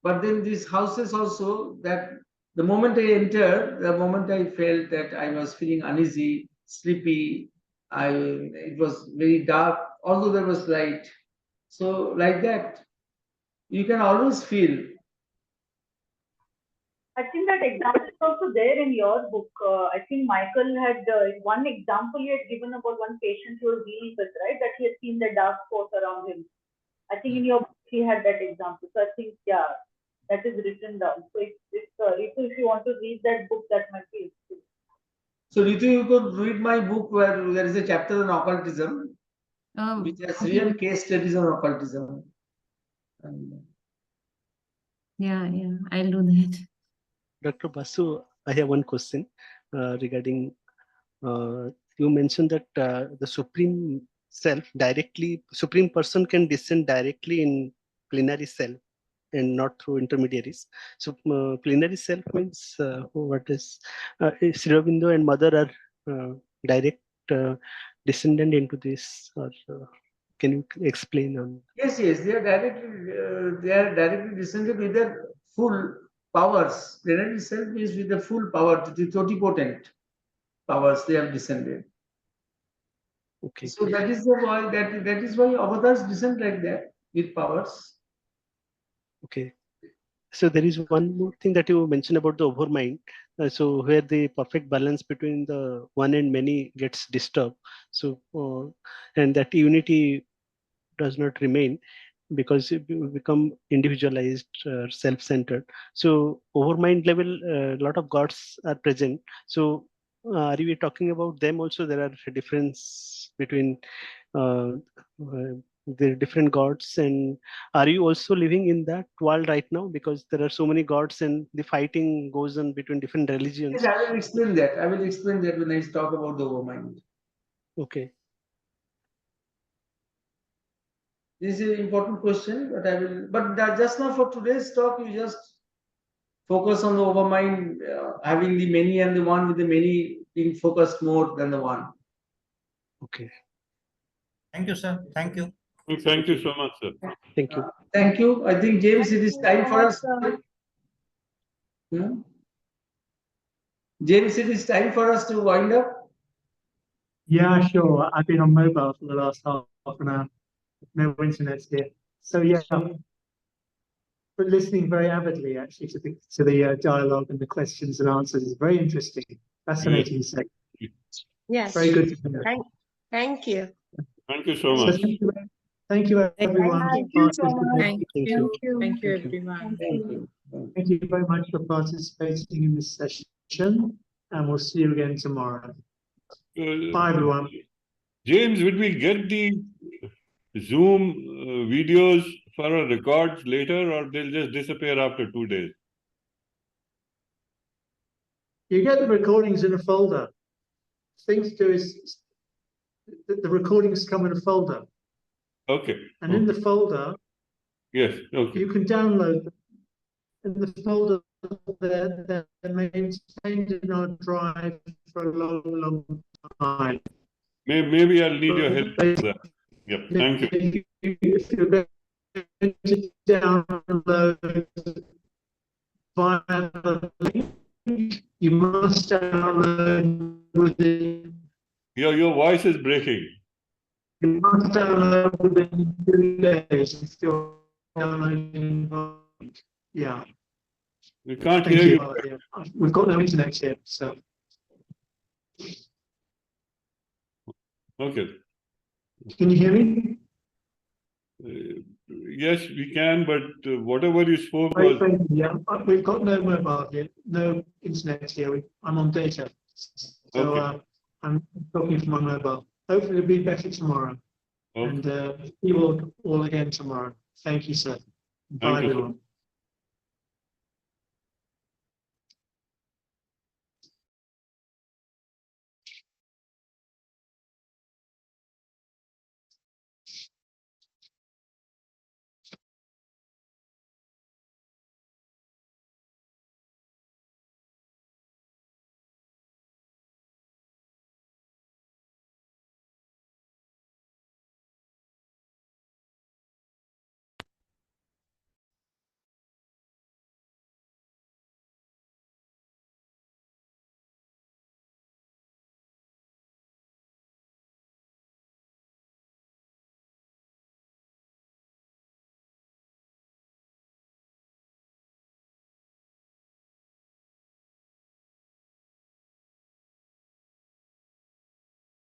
but then these houses also, that the moment I entered, the moment I felt that I was feeling uneasy, sleepy, it was very dark, although there was light. So like that, you can always feel. I think that example is also there in your book. I think Michael had one example you had given about one patient you were dealing with, right? That he had seen the dark spot around him. I think in your book he had that example. So I think, yeah, that is written down. So if you want to read that book, that might be useful. So Ritu, you could read my book where there is a chapter on occultism, which has real case studies on occultism. Yeah, I'll do that. Dr. Basu, I have one question regarding, you mentioned that the Supreme Self Supreme Person can descend directly in plenary self and not through intermediaries. So plenary self means what is Aurobindo and Mother are direct descendant into this, or can you explain on? Yes, they are directly descended with their full powers. Plenary self is with the full power, the totipotent powers they have descended. Okay. So that is why avatars descend like that with powers. Okay. So there is one more thing that you mentioned about the overmind. So where the perfect balance between the one and many gets disturbed. So and that unity does not remain because it will become individualized, self-centered. So overmind level, a lot of gods are present. So are we talking about them also? There are a difference between the different gods, and are you also living in that world right now? Because there are so many gods and the fighting goes on between different religions. Yes, I will explain that. I will explain that when I talk about the overmind. Okay. This is an important question, but I will. But just now for today's talk, you just focus on the overmind, having the many and the one, with the many being focused more than the one. Okay. Thank you, sir. Thank you. Thank you so much, sir. Thank you. Thank you. I think, James, it is you time so for much, us. sir. James, it is time for us to wind up. Yeah, sure. I've been on mobile for the last half an hour. No internet here. So yeah, but listening very avidly actually to the dialogue and the questions and answers is very interesting, fascinating. So Yes. very good to hear. Thank you. Thank you so So much. thank you everyone. Thank for you so participating. much. Thank you. Thank you, everyone. Thank you very much for participating in this session, and we'll see you again tomorrow. Bye, everyone. James, would we get the Zoom videos for our records later, or they'll just disappear after 2 days? You get the recordings in a folder. Thing to do is the recordings come in a folder, Okay. and in the folder Yes. Okay. you can download them. In the folder they're maintained in our drive for a long, long time. Maybe I'll need your help for that. Yep. Thank you. If you're going to download via the link, you must download within. Your voice is breaking. You must download within 2 days if you're downloading. Yeah. We can't Thank hear you. you. We've got no internet here, so. Okay. Can you hear me? Yes, we can, but whatever you spoke Wait, was. yeah, we've got no mobile here, no internet here. I'm on data, so Okay. I'm talking from my mobile. Hopefully, it'll be better tomorrow, Okay. and see you all again tomorrow. Thank you, sir. Bye, Thank you, sir. everyone.